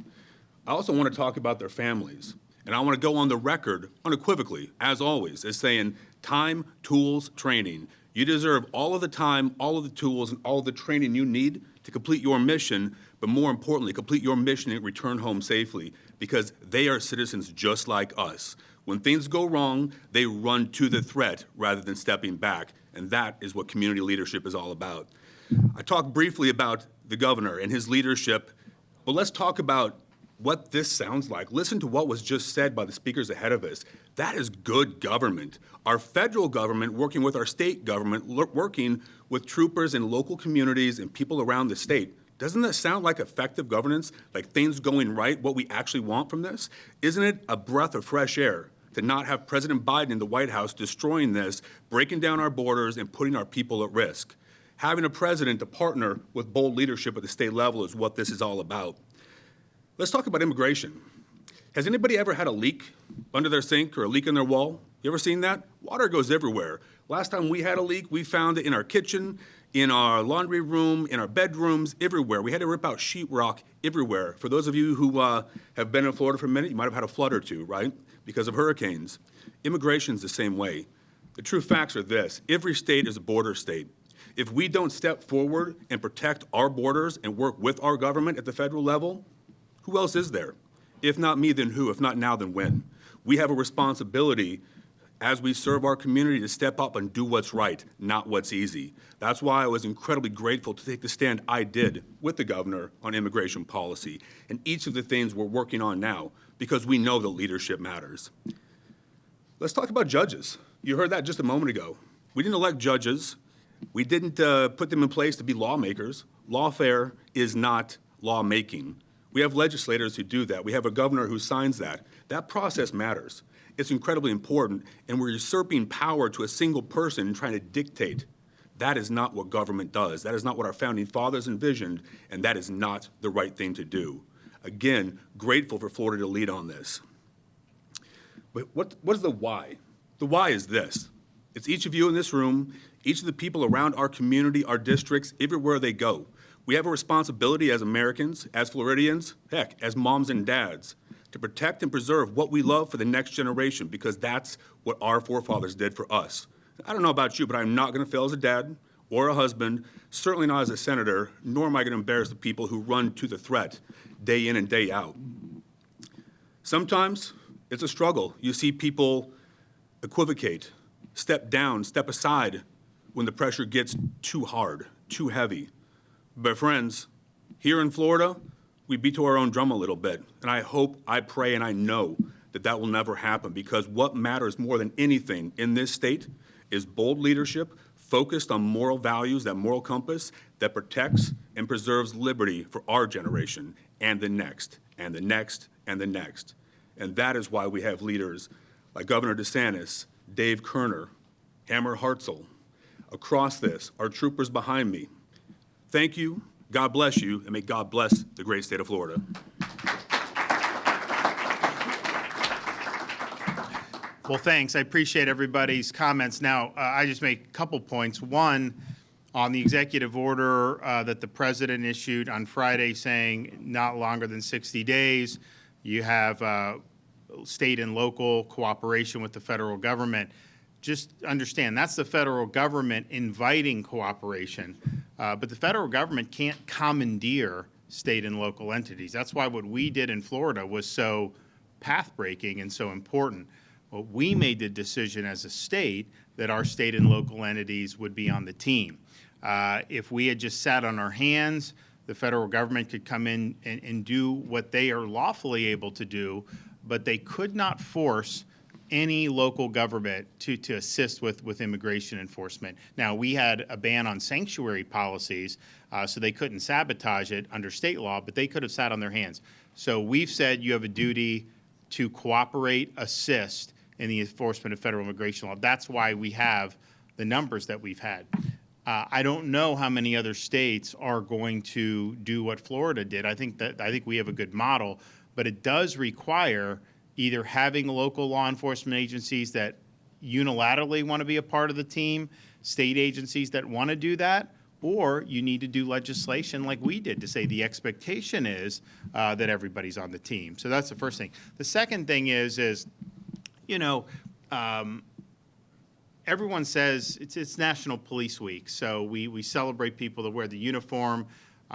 I also want to talk about their families. And I want to go on the record unequivocally, as always, as saying time, tools, training. You deserve all of the time, all of the tools, and all of the training you need to complete your mission, but more importantly, complete your mission and return home safely, because they are citizens just like us. When things go wrong, they run to the threat rather than stepping back, and that is what community leadership is all about. I talked briefly about the governor and his leadership, but let's talk about what this sounds like. Listen to what was just said by the speakers ahead of us. That is good government. Our federal government working with our state government, working with troopers in local communities and people around the state. Doesn't that sound like effective governance, like things going right, what we actually want from this? Isn't it a breath of fresh air to not have President Biden in the White House destroying this, breaking down our borders, and putting our people at risk? Having a president to partner with bold leadership at the state level is what this is all about. Let's talk about immigration. Has anybody ever had a leak under their sink or a leak in their wall? You ever seen that? Water goes everywhere. Last time we had a leak, we found it in our kitchen, in our laundry room, in our bedrooms, everywhere. We had to rip out sheetrock everywhere. For those of you who have been in Florida for a minute, you might have had a flood or two, right? Because of hurricanes. Immigration's the same way. The true facts are this: every state is a border state. If we don't step forward and protect our borders and work with our government at the federal level, who else is there? If not me, then who? If not now, then when? We have a responsibility as we serve our community to step up and do what's right, not what's easy. That's why I was incredibly grateful to take the stand I did with the governor on immigration policy and each of the things we're working on now, because we know that leadership matters. Let's talk about judges. You heard that just a moment ago. We didn't elect judges. We didn't put them in place to be lawmakers. Lawfare is not lawmaking. We have legislators who do that. We have a governor who signs that. That process matters. It's incredibly important, and we're usurping power to a single person and trying to dictate. That is not what government does. That is not what our founding fathers envisioned, and that is not the right thing to do. Again, grateful for Florida to lead on this. But what is the why? The why is this. It's each of you in this room, each of the people around our community, our districts, everywhere they go. We have a responsibility as Americans, as Floridians, heck, as moms and dads, to protect and preserve what we love for the next generation, because that's what our forefathers did for us. I don't know about you, but I'm not going to fail as a dad or a husband, certainly not as a senator, nor am I going to embarrass the people who run to the threat day in and day out. Sometimes it's a struggle. You see people equivocate, step down, step aside when the pressure gets too hard, too heavy. But friends, here in Florida, we beat to our own drum a little bit. And I hope, I pray, and I know that that will never happen, because what matters more than anything in this state is bold leadership focused on moral values, that moral compass that protects and preserves liberty for our generation and the next, and the next, and the next. And that is why we have leaders like Governor DeSantis, Dave Kerner, Hammer Hartzell. Across this, our troopers behind me. Thank you, God bless you, and may God bless the great state of Florida. Well, thanks. I appreciate everybody's comments. Now, I just make a couple points. One, on the executive order that the president issued on Friday saying not longer than 60 days, you have state and local cooperation with the federal government. Just understand, that's the federal government inviting cooperation, but the federal government can't commandeer state and local entities. That's why what we did in Florida was so path-breaking and so important. Well, we made the decision as a state that our state and local entities would be on the team. If we had just sat on our hands, the federal government could come in and do what they are lawfully able to do, but they could not force any local government to assist with immigration enforcement. Now, we had a ban on sanctuary policies, so they couldn't sabotage it under state law, but they could have sat on their hands. So we've said you have a duty to cooperate, assist in the enforcement of federal immigration law. That's why we have the numbers that we've had. I don't know how many other states are going to do what Florida did. I think we have a good model, but it does require either having local law enforcement agencies that unilaterally want to be a part of the team, state agencies that want to do that, or you need to do legislation like we did to say the expectation is that everybody's on the team. So that's the first thing. The second thing is everyone says it's National Police Week, so we celebrate people that wear the uniform.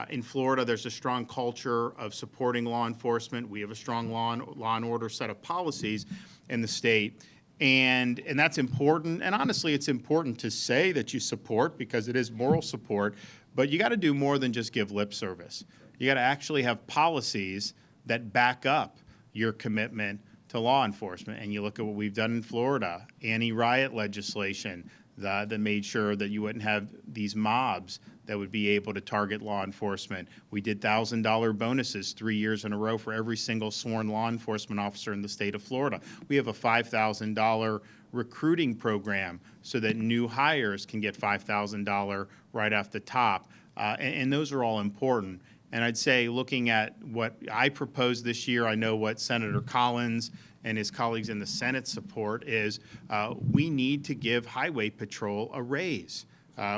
In Florida, there's a strong culture of supporting law enforcement. We have a strong law and order set of policies in the state, and that's important. And honestly, it's important to say that you support, because it is moral support, but you got to do more than just give lip service. You got to actually have policies that back up your commitment to law enforcement. And you look at what we've done in Florida, anti-riot legislation that made sure that you wouldn't have these mobs that would be able to target law enforcement. We did $1,000 bonuses 3 years in a row for every single sworn law enforcement officer in the state of Florida. We have a $5,000 recruiting program so that new hires can get $5,000 right off the top. And those are all important. And I'd say, looking at what I proposed this year, I know what Senator Collins and his colleagues in the Senate support is we need to give Highway Patrol a raise.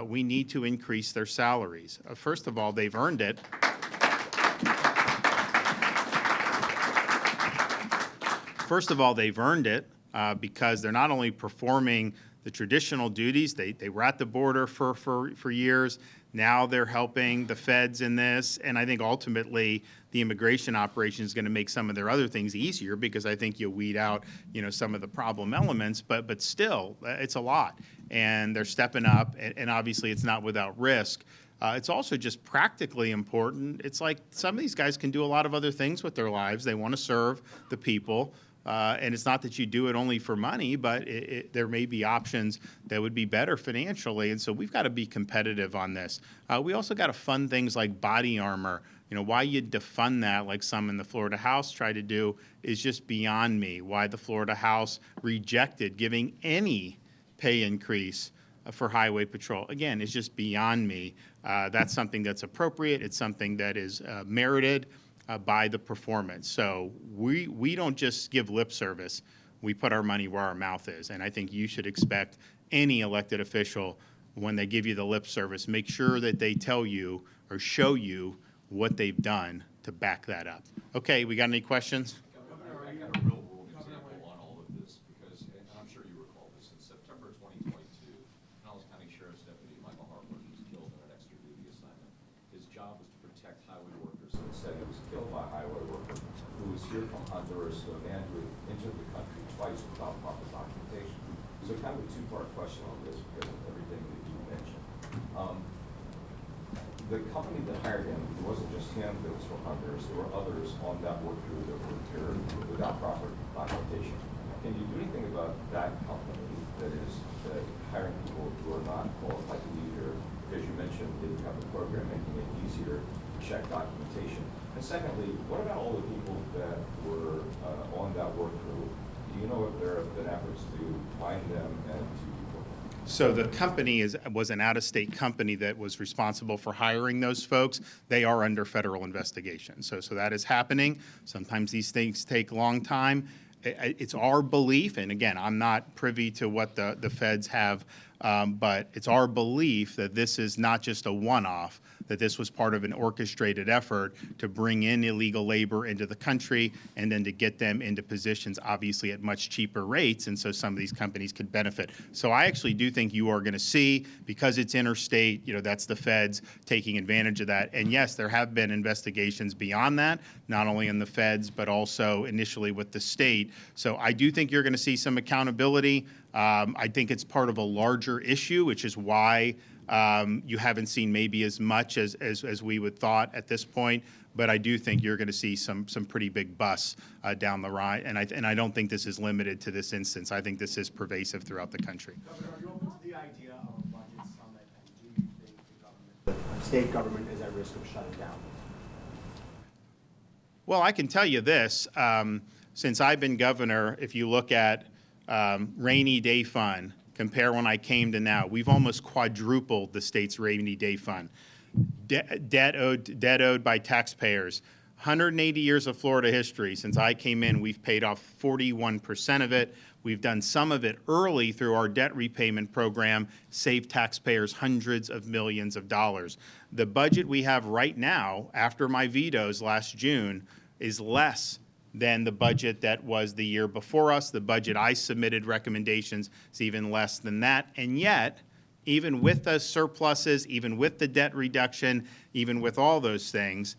We need to increase their salaries. First of all, they've earned it. First of all, they've earned it because they're not only performing the traditional duties, they were at the border for years. Now they're helping the feds in this, and I think ultimately the immigration operation is going to make some of their other things easier because I think you weed out, some of the problem elements, but still, it's a lot. And they're stepping up, and obviously it's not without risk. It's also just practically important. It's like some of these guys can do a lot of other things with their lives. They want to serve the people. And it's not that you do it only for money, but there may be options that would be better financially. And so we've got to be competitive on this. We also got to fund things like body armor. Why you defund that, like some in the Florida House try to do, is just beyond me. Why the Florida House rejected giving any pay increase for Highway Patrol, again, is just beyond me. That's something that's appropriate. It's something that is merited by the performance. So we don't just give lip service. We put our money where our mouth is. And I think you should expect any elected official, when they give you the lip service, make sure that they tell you or show you what they've done to back that up. Okay, we got any questions? Governor, I got a real world example on all of this because, and I'm sure you recall this, in September 2022, Pinellas County Sheriff's Deputy Michael Harper was killed in an extra duty assignment. His job was to protect highway workers. So instead, he was killed by a highway worker who was here from Honduras, a man who entered the country twice without proper documentation. So kind of a two-part question on this because of everything that you mentioned. The company that hired him, it wasn't just him that was from Honduras, there were others on that work crew that were here without proper documentation. Can you do anything about that company that is hiring people who are not qualified to be here? Because you mentioned that you have a program making it easier to check documentation. And secondly, what about all the people that were on that work crew? Do you know if there have been efforts to find them and to deport them? So the company was an out-of-state company that was responsible for hiring those folks. They are under federal investigation. So that is happening. Sometimes these things take a long time. It's our belief, and again, I'm not privy to what the feds have, but it's our belief that this is not just a one-off, that this was part of an orchestrated effort to bring in illegal labor into the country and then to get them into positions, obviously at much cheaper rates, and so some of these companies could benefit. So I actually do think you are going to see, because it's interstate, that's the feds taking advantage of that. And yes, there have been investigations beyond that, not only in the feds, but also initially with the state. So I do think you're going to see some accountability. I think it's part of a larger issue, which is why you haven't seen maybe as much as we would thought at this point. But I do think you're going to see some pretty big busts down the line. And I don't think this is limited to this instance. I think this is pervasive throughout the country. Governor, are you open to the idea of a budget summit, and do you think the state government is at risk of shutting down? Well, I can tell you this. Since I've been governor, if you look at rainy day fund, compare when I came to now, we've almost quadrupled the state's rainy day fund. Debt owed by taxpayers. 180 years of Florida history. Since I came in, we've paid off 41% of it. We've done some of it early through our debt repayment program, saved taxpayers hundreds of millions of dollars. The budget we have right now, after my vetoes last June, is less than the budget that was the year before us. The budget I submitted recommendations is even less than that. And yet, even with the surpluses, even with the debt reduction, even with all those things,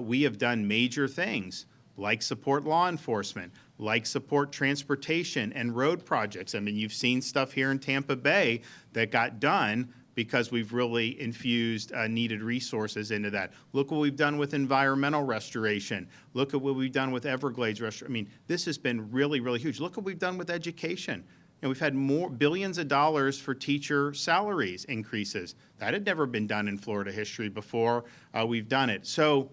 we have done major things like support law enforcement, like support transportation and road projects. I mean, you've seen stuff here in Tampa Bay that got done because we've really infused needed resources into that. Look what we've done with environmental restoration. Look at what we've done with Everglades restoration. I mean, this has been really, really huge. Look what we've done with education. We've had more billions of dollars for teacher salaries increases. That had never been done in Florida history before. We've done it. So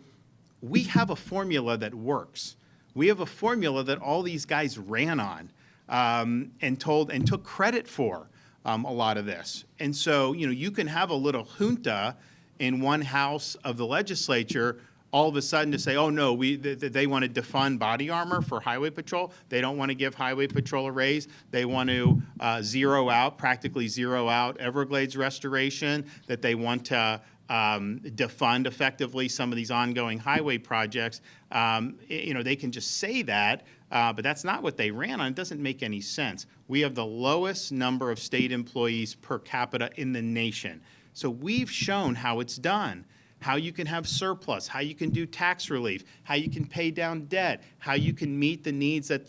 we have a formula that works. We have a formula that all these guys ran on and took credit for. A lot of this. And so, you can have a little junta in one house of the legislature all of a sudden to say, oh, no, they want to defund body armor for Highway Patrol. They don't want to give Highway Patrol a raise. They want to practically zero out Everglades restoration, that they want to defund effectively some of these ongoing highway projects. They can just say that, but that's not what they ran on. It doesn't make any sense. We have the lowest number of state employees per capita in the nation. So we've shown how it's done, how you can have surplus, how you can do tax relief, how you can pay down debt, how you can meet the needs that,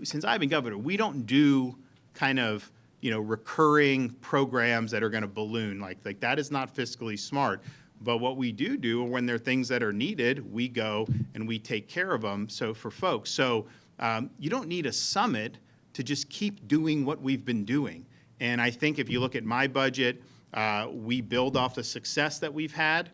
since I've been governor, we don't do kind of, recurring programs that are going to balloon. Like that is not fiscally smart. But what we do when there are things that are needed, we go and we take care of them. So for folks, you don't need a summit to just keep doing what we've been doing. And I think if you look at my budget, we build off the success that we've had.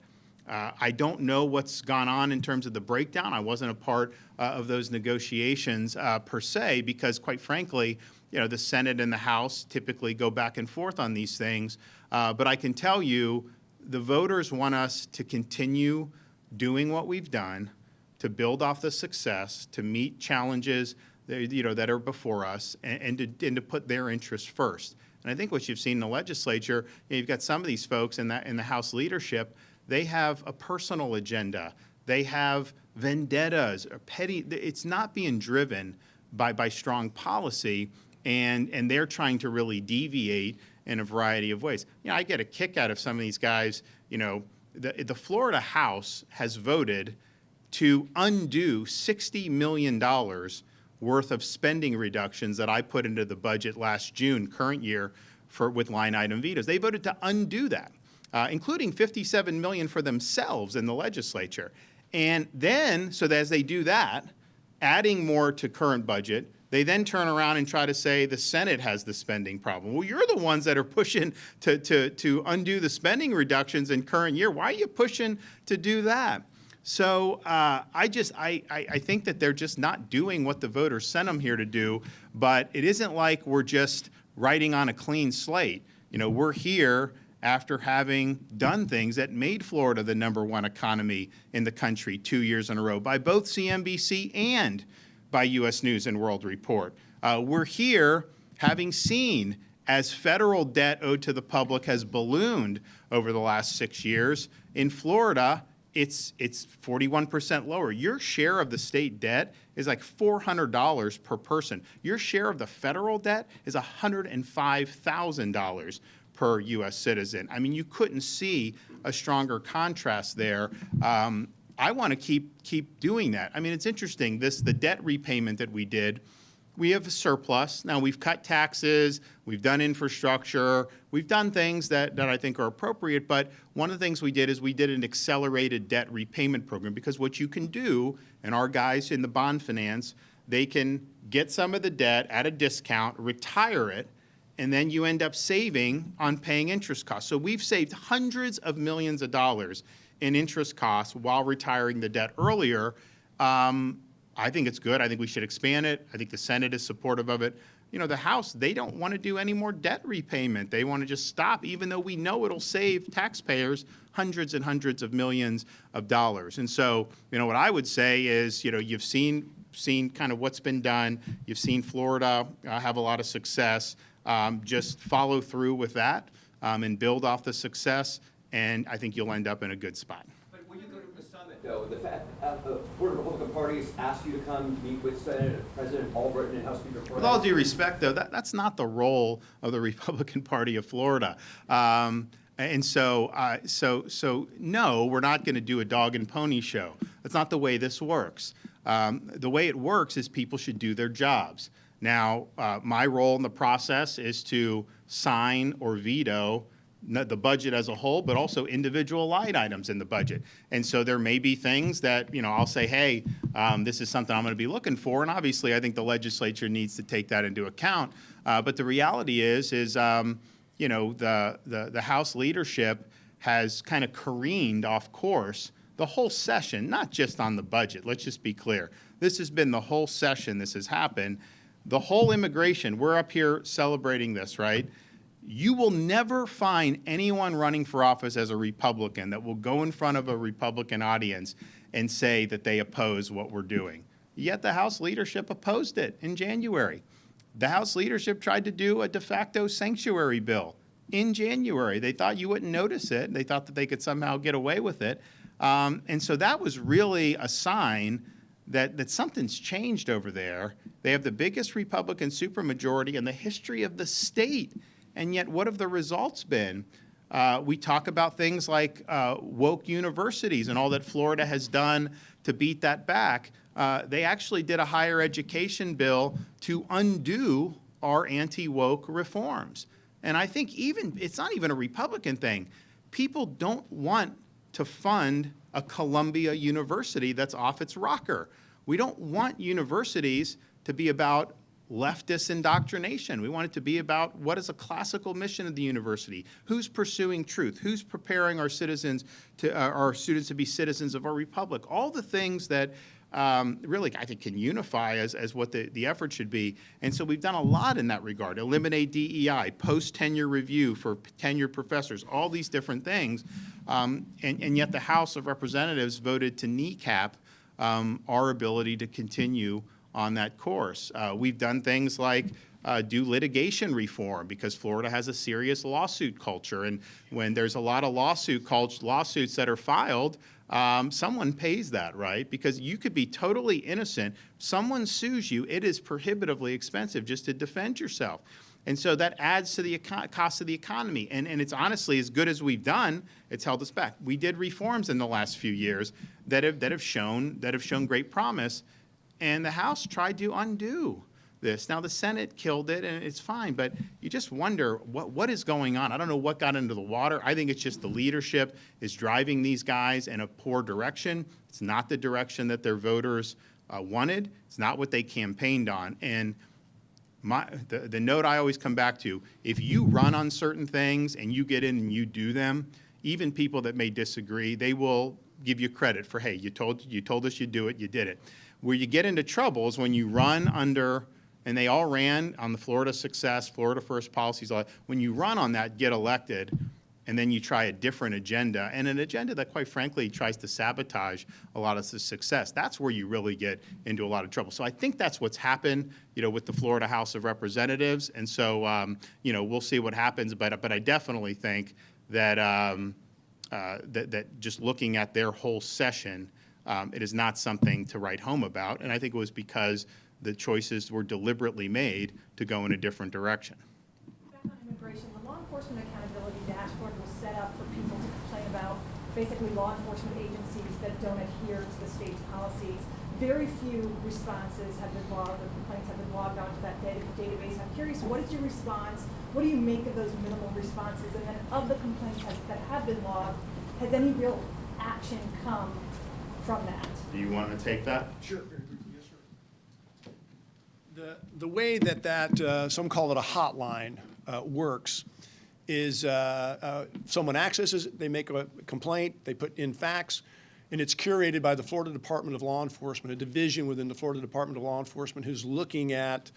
I don't know what's gone on in terms of the breakdown. I wasn't a part of those negotiations per se, because quite frankly, the Senate and the House typically go back and forth on these things. But I can tell you, the voters want us to continue doing what we've done, to build off the success, to meet challenges that are before us, and to put their interests first. And I think what you've seen in the legislature, you've got some of these folks in the House leadership, they have a personal agenda. They have vendettas or petty. It's not being driven by strong policy, and they're trying to really deviate in a variety of ways. I get a kick out of some of these guys. The Florida House has voted to undo $60 million worth of spending reductions that I put into the budget last June, current year, with line item vetoes. They voted to undo that, including $57 million for themselves in the legislature. And then, so that as they do that, adding more to current budget, they then turn around and try to say the Senate has the spending problem. Well, you're the ones that are pushing to undo the spending reductions in current year. Why are you pushing to do that? So I think that they're just not doing what the voters sent them here to do. But it isn't like we're just writing on a clean slate. We're here after having done things that made Florida the #1 economy in the country 2 years in a row by both CNBC and by U.S. News and World Report. We're here having seen as federal debt owed to the public has ballooned over the last 6 years. In Florida, it's 41% lower. Your share of the state debt is like $400 per person. Your share of the federal debt is $105,000 per U.S. citizen. I mean, you couldn't see a stronger contrast there. I want to keep doing that. I mean, it's interesting, the debt repayment that we did, we have a surplus. Now, we've cut taxes, we've done infrastructure, we've done things that I think are appropriate, but one of the things we did is we did an accelerated debt repayment program, because what you can do, and our guys in the bond finance, they can get some of the debt at a discount, retire it, and then you end up saving on paying interest costs. So we've saved hundreds of millions of dollars in interest costs while retiring the debt earlier. I think it's good. I think we should expand it. I think the Senate is supportive of it. The House, they don't want to do any more debt repayment. They want to just stop, even though we know it'll save taxpayers hundreds and hundreds of millions of dollars. And so, what I would say is, you've seen kind of what's been done. You've seen Florida have a lot of success. Just follow through with that and build off the success, and I think you'll end up in a good spot. But when you go to the summit, though, the fact the Florida Republican Party has asked you to come meet with Senate President Albright and House Speaker Flores. With all due respect, though, that's not the role of the Republican Party of Florida. And so no, we're not going to do a dog and pony show. That's not the way this works. The way it works is people should do their jobs. Now, my role in the process is to sign or veto the budget as a whole, but also individual line items in the budget. And so there may be things that, I'll say, hey, this is something I'm going to be looking for. And obviously, I think the legislature needs to take that into account. But the reality is the House leadership has kind of careened off course the whole session, not just on the budget. Let's just be clear. This has been the whole session this has happened. The whole immigration, we're up here celebrating this, right? You will never find anyone running for office as a Republican that will go in front of a Republican audience and say that they oppose what we're doing. Yet the House leadership opposed it in January. The House leadership tried to do a de facto sanctuary bill in January. They thought you wouldn't notice it. They thought that they could somehow get away with it. And so that was really a sign that something's changed over there. They have the biggest Republican supermajority in the history of the state. And yet, what have the results been? We talk about things like woke universities and all that Florida has done to beat that back. They actually did a higher education bill to undo our anti-woke reforms. And I think it's not even a Republican thing. People don't want to fund a Columbia University that's off its rocker. We don't want universities to be about leftist indoctrination. We want it to be about what is a classical mission of the university, who's pursuing truth, who's preparing our citizens our students to be citizens of our republic. All the things that really, I think, can unify as what the effort should be. And so we've done a lot in that regard. Eliminate DEI, post-tenure review for tenured professors, all these different things. And yet the House of Representatives voted to kneecap our ability to continue on that course. We've done things like do litigation reform because Florida has a serious lawsuit culture. And when there's a lot of lawsuits that are filed, someone pays that, right? Because you could be totally innocent. Someone sues you. It is prohibitively expensive just to defend yourself. And so that adds to the cost of the economy. And it's honestly, as good as we've done, it's held us back. We did reforms in the last few years that have shown great promise. And the House tried to undo this. Now, the Senate killed it, and it's fine, but you just wonder what is going on. I don't know what got into the water. I think it's just the leadership is driving these guys in a poor direction. It's not the direction that their voters wanted. It's not what they campaigned on. And the note I always come back to, if you run on certain things and you get in and you do them, even people that may disagree, they will give you credit for, hey, you told us you'd do it, you did it. Where you get into trouble is when you run under, and they all ran on the Florida Success, Florida First policies, when you run on that, get elected, and then you try a different agenda, and an agenda that, quite frankly, tries to sabotage a lot of the success. That's where you really get into a lot of trouble. So I think that's what's happened, with the Florida House of Representatives, and so, we'll see what happens, but I definitely think that that just looking at their whole session, it is not something to write home about, and I think it was because the choices were deliberately made to go in a different direction. Back on immigration, the law enforcement accountability dashboard was set up for people to complain about basically law enforcement agencies that don't adhere to the state's policies. Very few responses have been logged, or complaints have been logged onto that database. I'm curious, what is your response? What do you make of those minimal responses? And then of the complaints that have been logged, has any real action come from that? Do you want to take that? Sure. Yes, sir. The way that some call it a hotline, works is someone accesses it, they make a complaint, they put in facts, and it's curated by the Florida Department of Law Enforcement, a division within the Florida Department of Law Enforcement who's looking at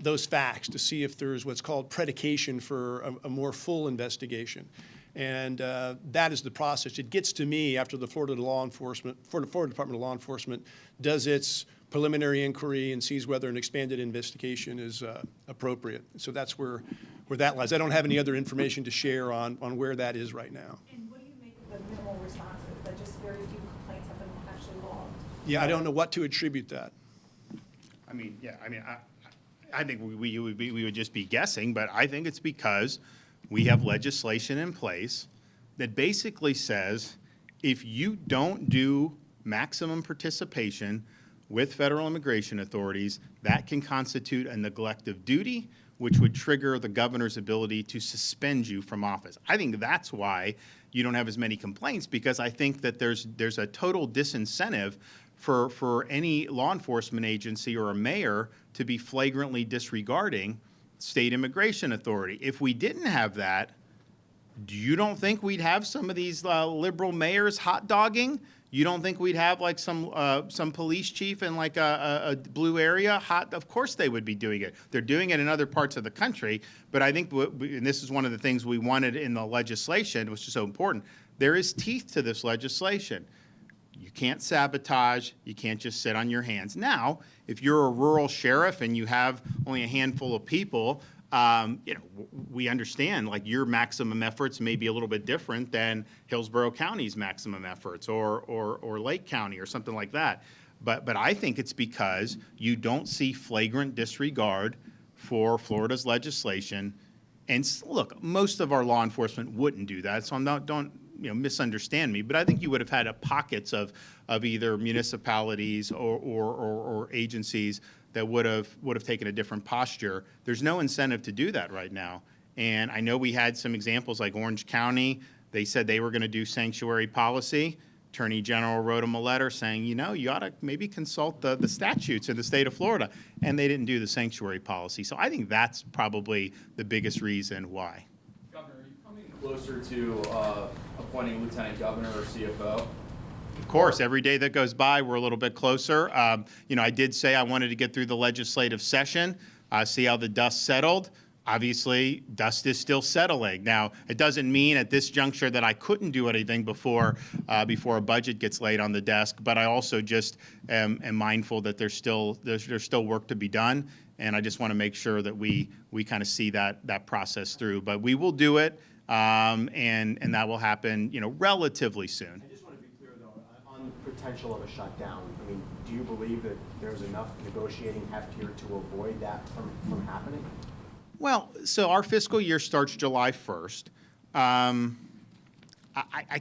those facts to see if there's what's called predication for a more full investigation. And that is the process. It gets to me after the Florida Department of Law Enforcement does its preliminary inquiry and sees whether an expanded investigation is appropriate. So that's where that lies. I don't have any other information to share on where that is right now. And what do you make of the minimal responses, that just very few complaints have been actually logged? Yeah, I don't know what to attribute that. I think we would just be guessing, but I think it's because we have legislation in place that basically says if you don't do maximum participation with federal immigration authorities, that can constitute a neglect of duty, which would trigger the governor's ability to suspend you from office. I think that's why you don't have as many complaints, because I think that there's a total disincentive for any law enforcement agency or a mayor to be flagrantly disregarding state immigration authority. If we didn't have that, you don't think we'd have some of these liberal mayors hot dogging You don't think we'd have like some police chief in like a blue area? Hot, of course they would be doing it. They're doing it in other parts of the country. But I think, and this is one of the things we wanted in the legislation, which is so important, there is teeth to this legislation. You can't sabotage. You can't just sit on your hands. Now, if you're a rural sheriff and you have only a handful of people, we understand like your maximum efforts may be a little bit different than Hillsborough County's maximum efforts or Lake County or something like that. But I think it's because you don't see flagrant disregard for Florida's legislation. And look, most of our law enforcement wouldn't do that. So don't misunderstand me, but I think you would have had pockets of either municipalities or agencies that would have taken a different posture. There's no incentive to do that right now. And I know we had some examples like Orange County. They said they were going to do sanctuary policy. Attorney General wrote them a letter saying, you ought to maybe consult the statutes in the state of Florida. And they didn't do the sanctuary policy. So I think that's probably the biggest reason why. Governor, are you coming closer to appointing lieutenant governor or CFO? Of course, every day that goes by, we're a little bit closer. I did say I wanted to get through the legislative session, see how the dust settled. Obviously, dust is still settling. Now, it doesn't mean at this juncture that I couldn't do anything before a budget gets laid on the desk, but I also just am mindful that there's still work to be done, and I just want to make sure that we kind of see that process through. But we will do it, and that will happen, relatively soon. I just want to be clear, though, on the potential of a shutdown. I mean, do you believe that there's enough negotiating heft here to avoid that from happening? Well, so our fiscal year starts July 1st. I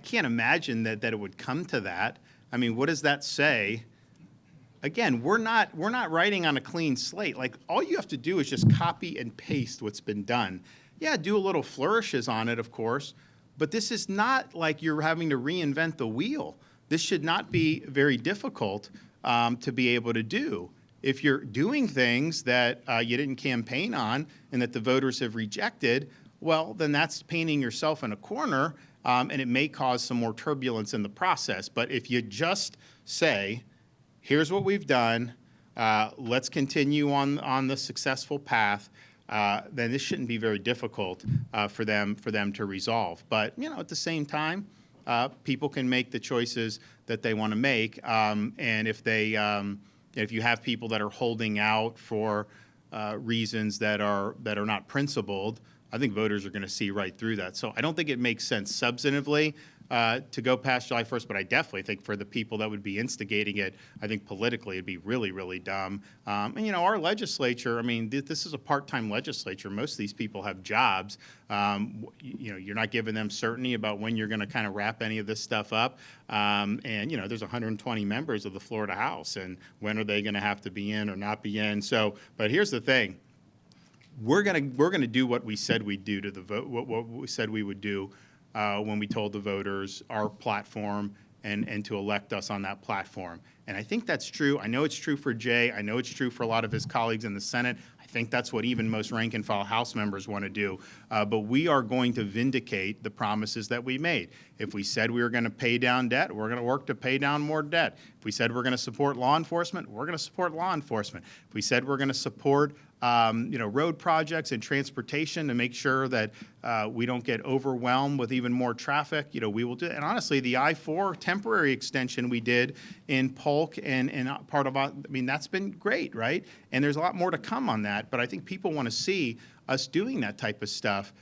can't imagine that it would come to that. I mean, what does that say? Again, we're not writing on a clean slate. Like, all you have to do is just copy and paste what's been done. Yeah, do a little flourishes on it, of course, but this is not like you're having to reinvent the wheel. This should not be very difficult to be able to do. If you're doing things that you didn't campaign on and that the voters have rejected, well, then that's painting yourself in a corner, and it may cause some more turbulence in the process. But if you just say, here's what we've done, let's continue on the successful path, then this shouldn't be very difficult for them to resolve. But, at the same time, people can make the choices that they want to make, and if you have people that are holding out for reasons that are not principled, I think voters are going to see right through that. So I don't think it makes sense substantively to go past July 1st, but I definitely think for the people that would be instigating it, I think politically it'd be really, really dumb. And our legislature, I mean, this is a part-time legislature. Most of these people have jobs. You're not giving them certainty about when you're going to kind of wrap any of this stuff up. And there's 120 members of the Florida House, and when are they going to have to be in or not be in? So, but here's the thing. We're gonna do what we said we'd do to the vote. What we said we would do when we told the voters our platform and to elect us on that platform. And I think that's true. I know it's true for Jay. I know it's true for a lot of his colleagues in the Senate. I think that's what even most rank and file House members want to do. But we are going to vindicate the promises that we made. If we said we were going to pay down debt, we're going to work to pay down more debt. If we said we're going to support law enforcement, we're going to support law enforcement. If we said we're going to support road projects and transportation to make sure that we don't get overwhelmed with even more traffic, we will do it. And honestly, the I-4 temporary extension we did in Polk and part of, that's been great, right? And there's a lot more to come on that, but I think people want to see us doing that type of stuff.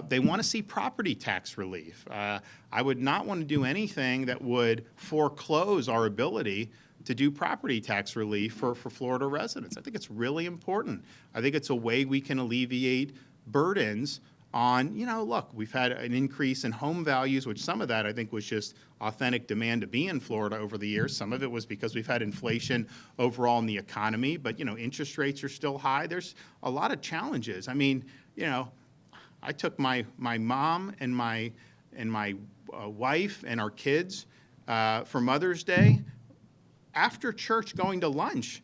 They want to see property tax relief. I would not want to do anything that would foreclose our ability to do property tax relief for Florida residents. I think it's really important. I think it's a way we can alleviate burdens on, look, we've had an increase in home values, which some of that I think was just authentic demand to be in Florida over the years. Some of it was because we've had inflation overall in the economy, but, interest rates are still high. There's a lot of challenges. I mean, I took my mom and my wife and our kids for Mother's Day. After church, going to lunch,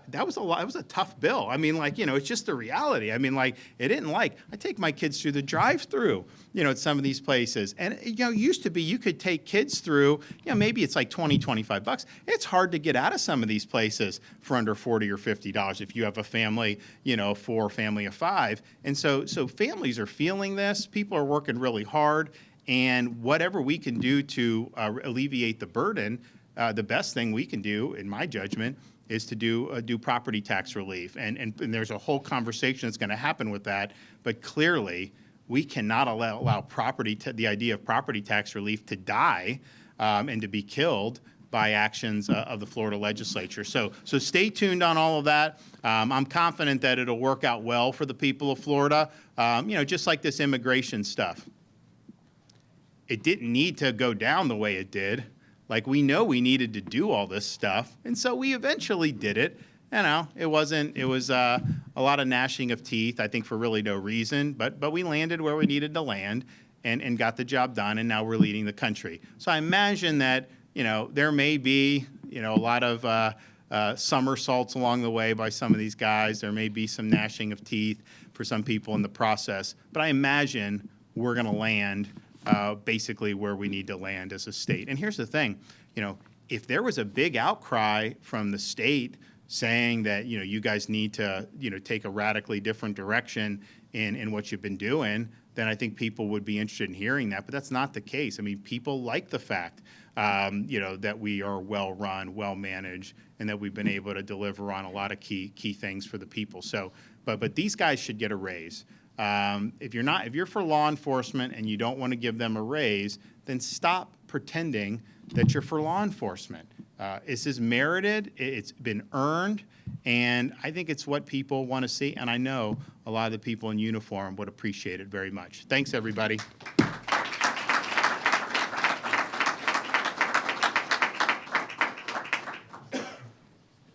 that was a lot. It was a tough bill. I mean, like, it's just the reality. I mean, like, I take my kids through the drive-through, at some of these places. And, used to be you could take kids through, maybe it's like $20, $25. It's hard to get out of some of these places for under $40 or $50 if you have a family, 4, family of 5. And so families are feeling this. People are working really hard. And whatever we can do to alleviate the burden, the best thing we can do, in my judgment, is to do property tax relief. And there's a whole conversation that's going to happen with that. But clearly, we cannot allow the idea of property tax relief to die and to be killed by actions of the Florida legislature. So stay tuned on all of that. I'm confident that it'll work out well for the people of Florida, just like this immigration stuff. It didn't need to go down the way it did. Like, we know we needed to do all this stuff, and so we eventually did it. It was a lot of gnashing of teeth, I think, for really no reason, but we landed where we needed to land and got the job done, and now we're leading the country. So I imagine that, there may be, a lot of somersaults along the way by some of these guys. There may be some gnashing of teeth for some people in the process, but I imagine we're going to land basically where we need to land as a state. And here's the thing, if there was a big outcry from the state saying that, you guys need to, take a radically different direction in what you've been doing, then I think people would be interested in hearing that. But that's not the case. I mean, people like the fact, that we are well-run, well-managed, and that we've been able to deliver on a lot of key things for the people. So, but these guys should get a raise. If you're for law enforcement and you don't want to give them a raise, then stop pretending that you're for law enforcement. This is merited, it's been earned, and I think it's what people want to see, and I know a lot of the people in uniform would appreciate it very much. Thanks, everybody.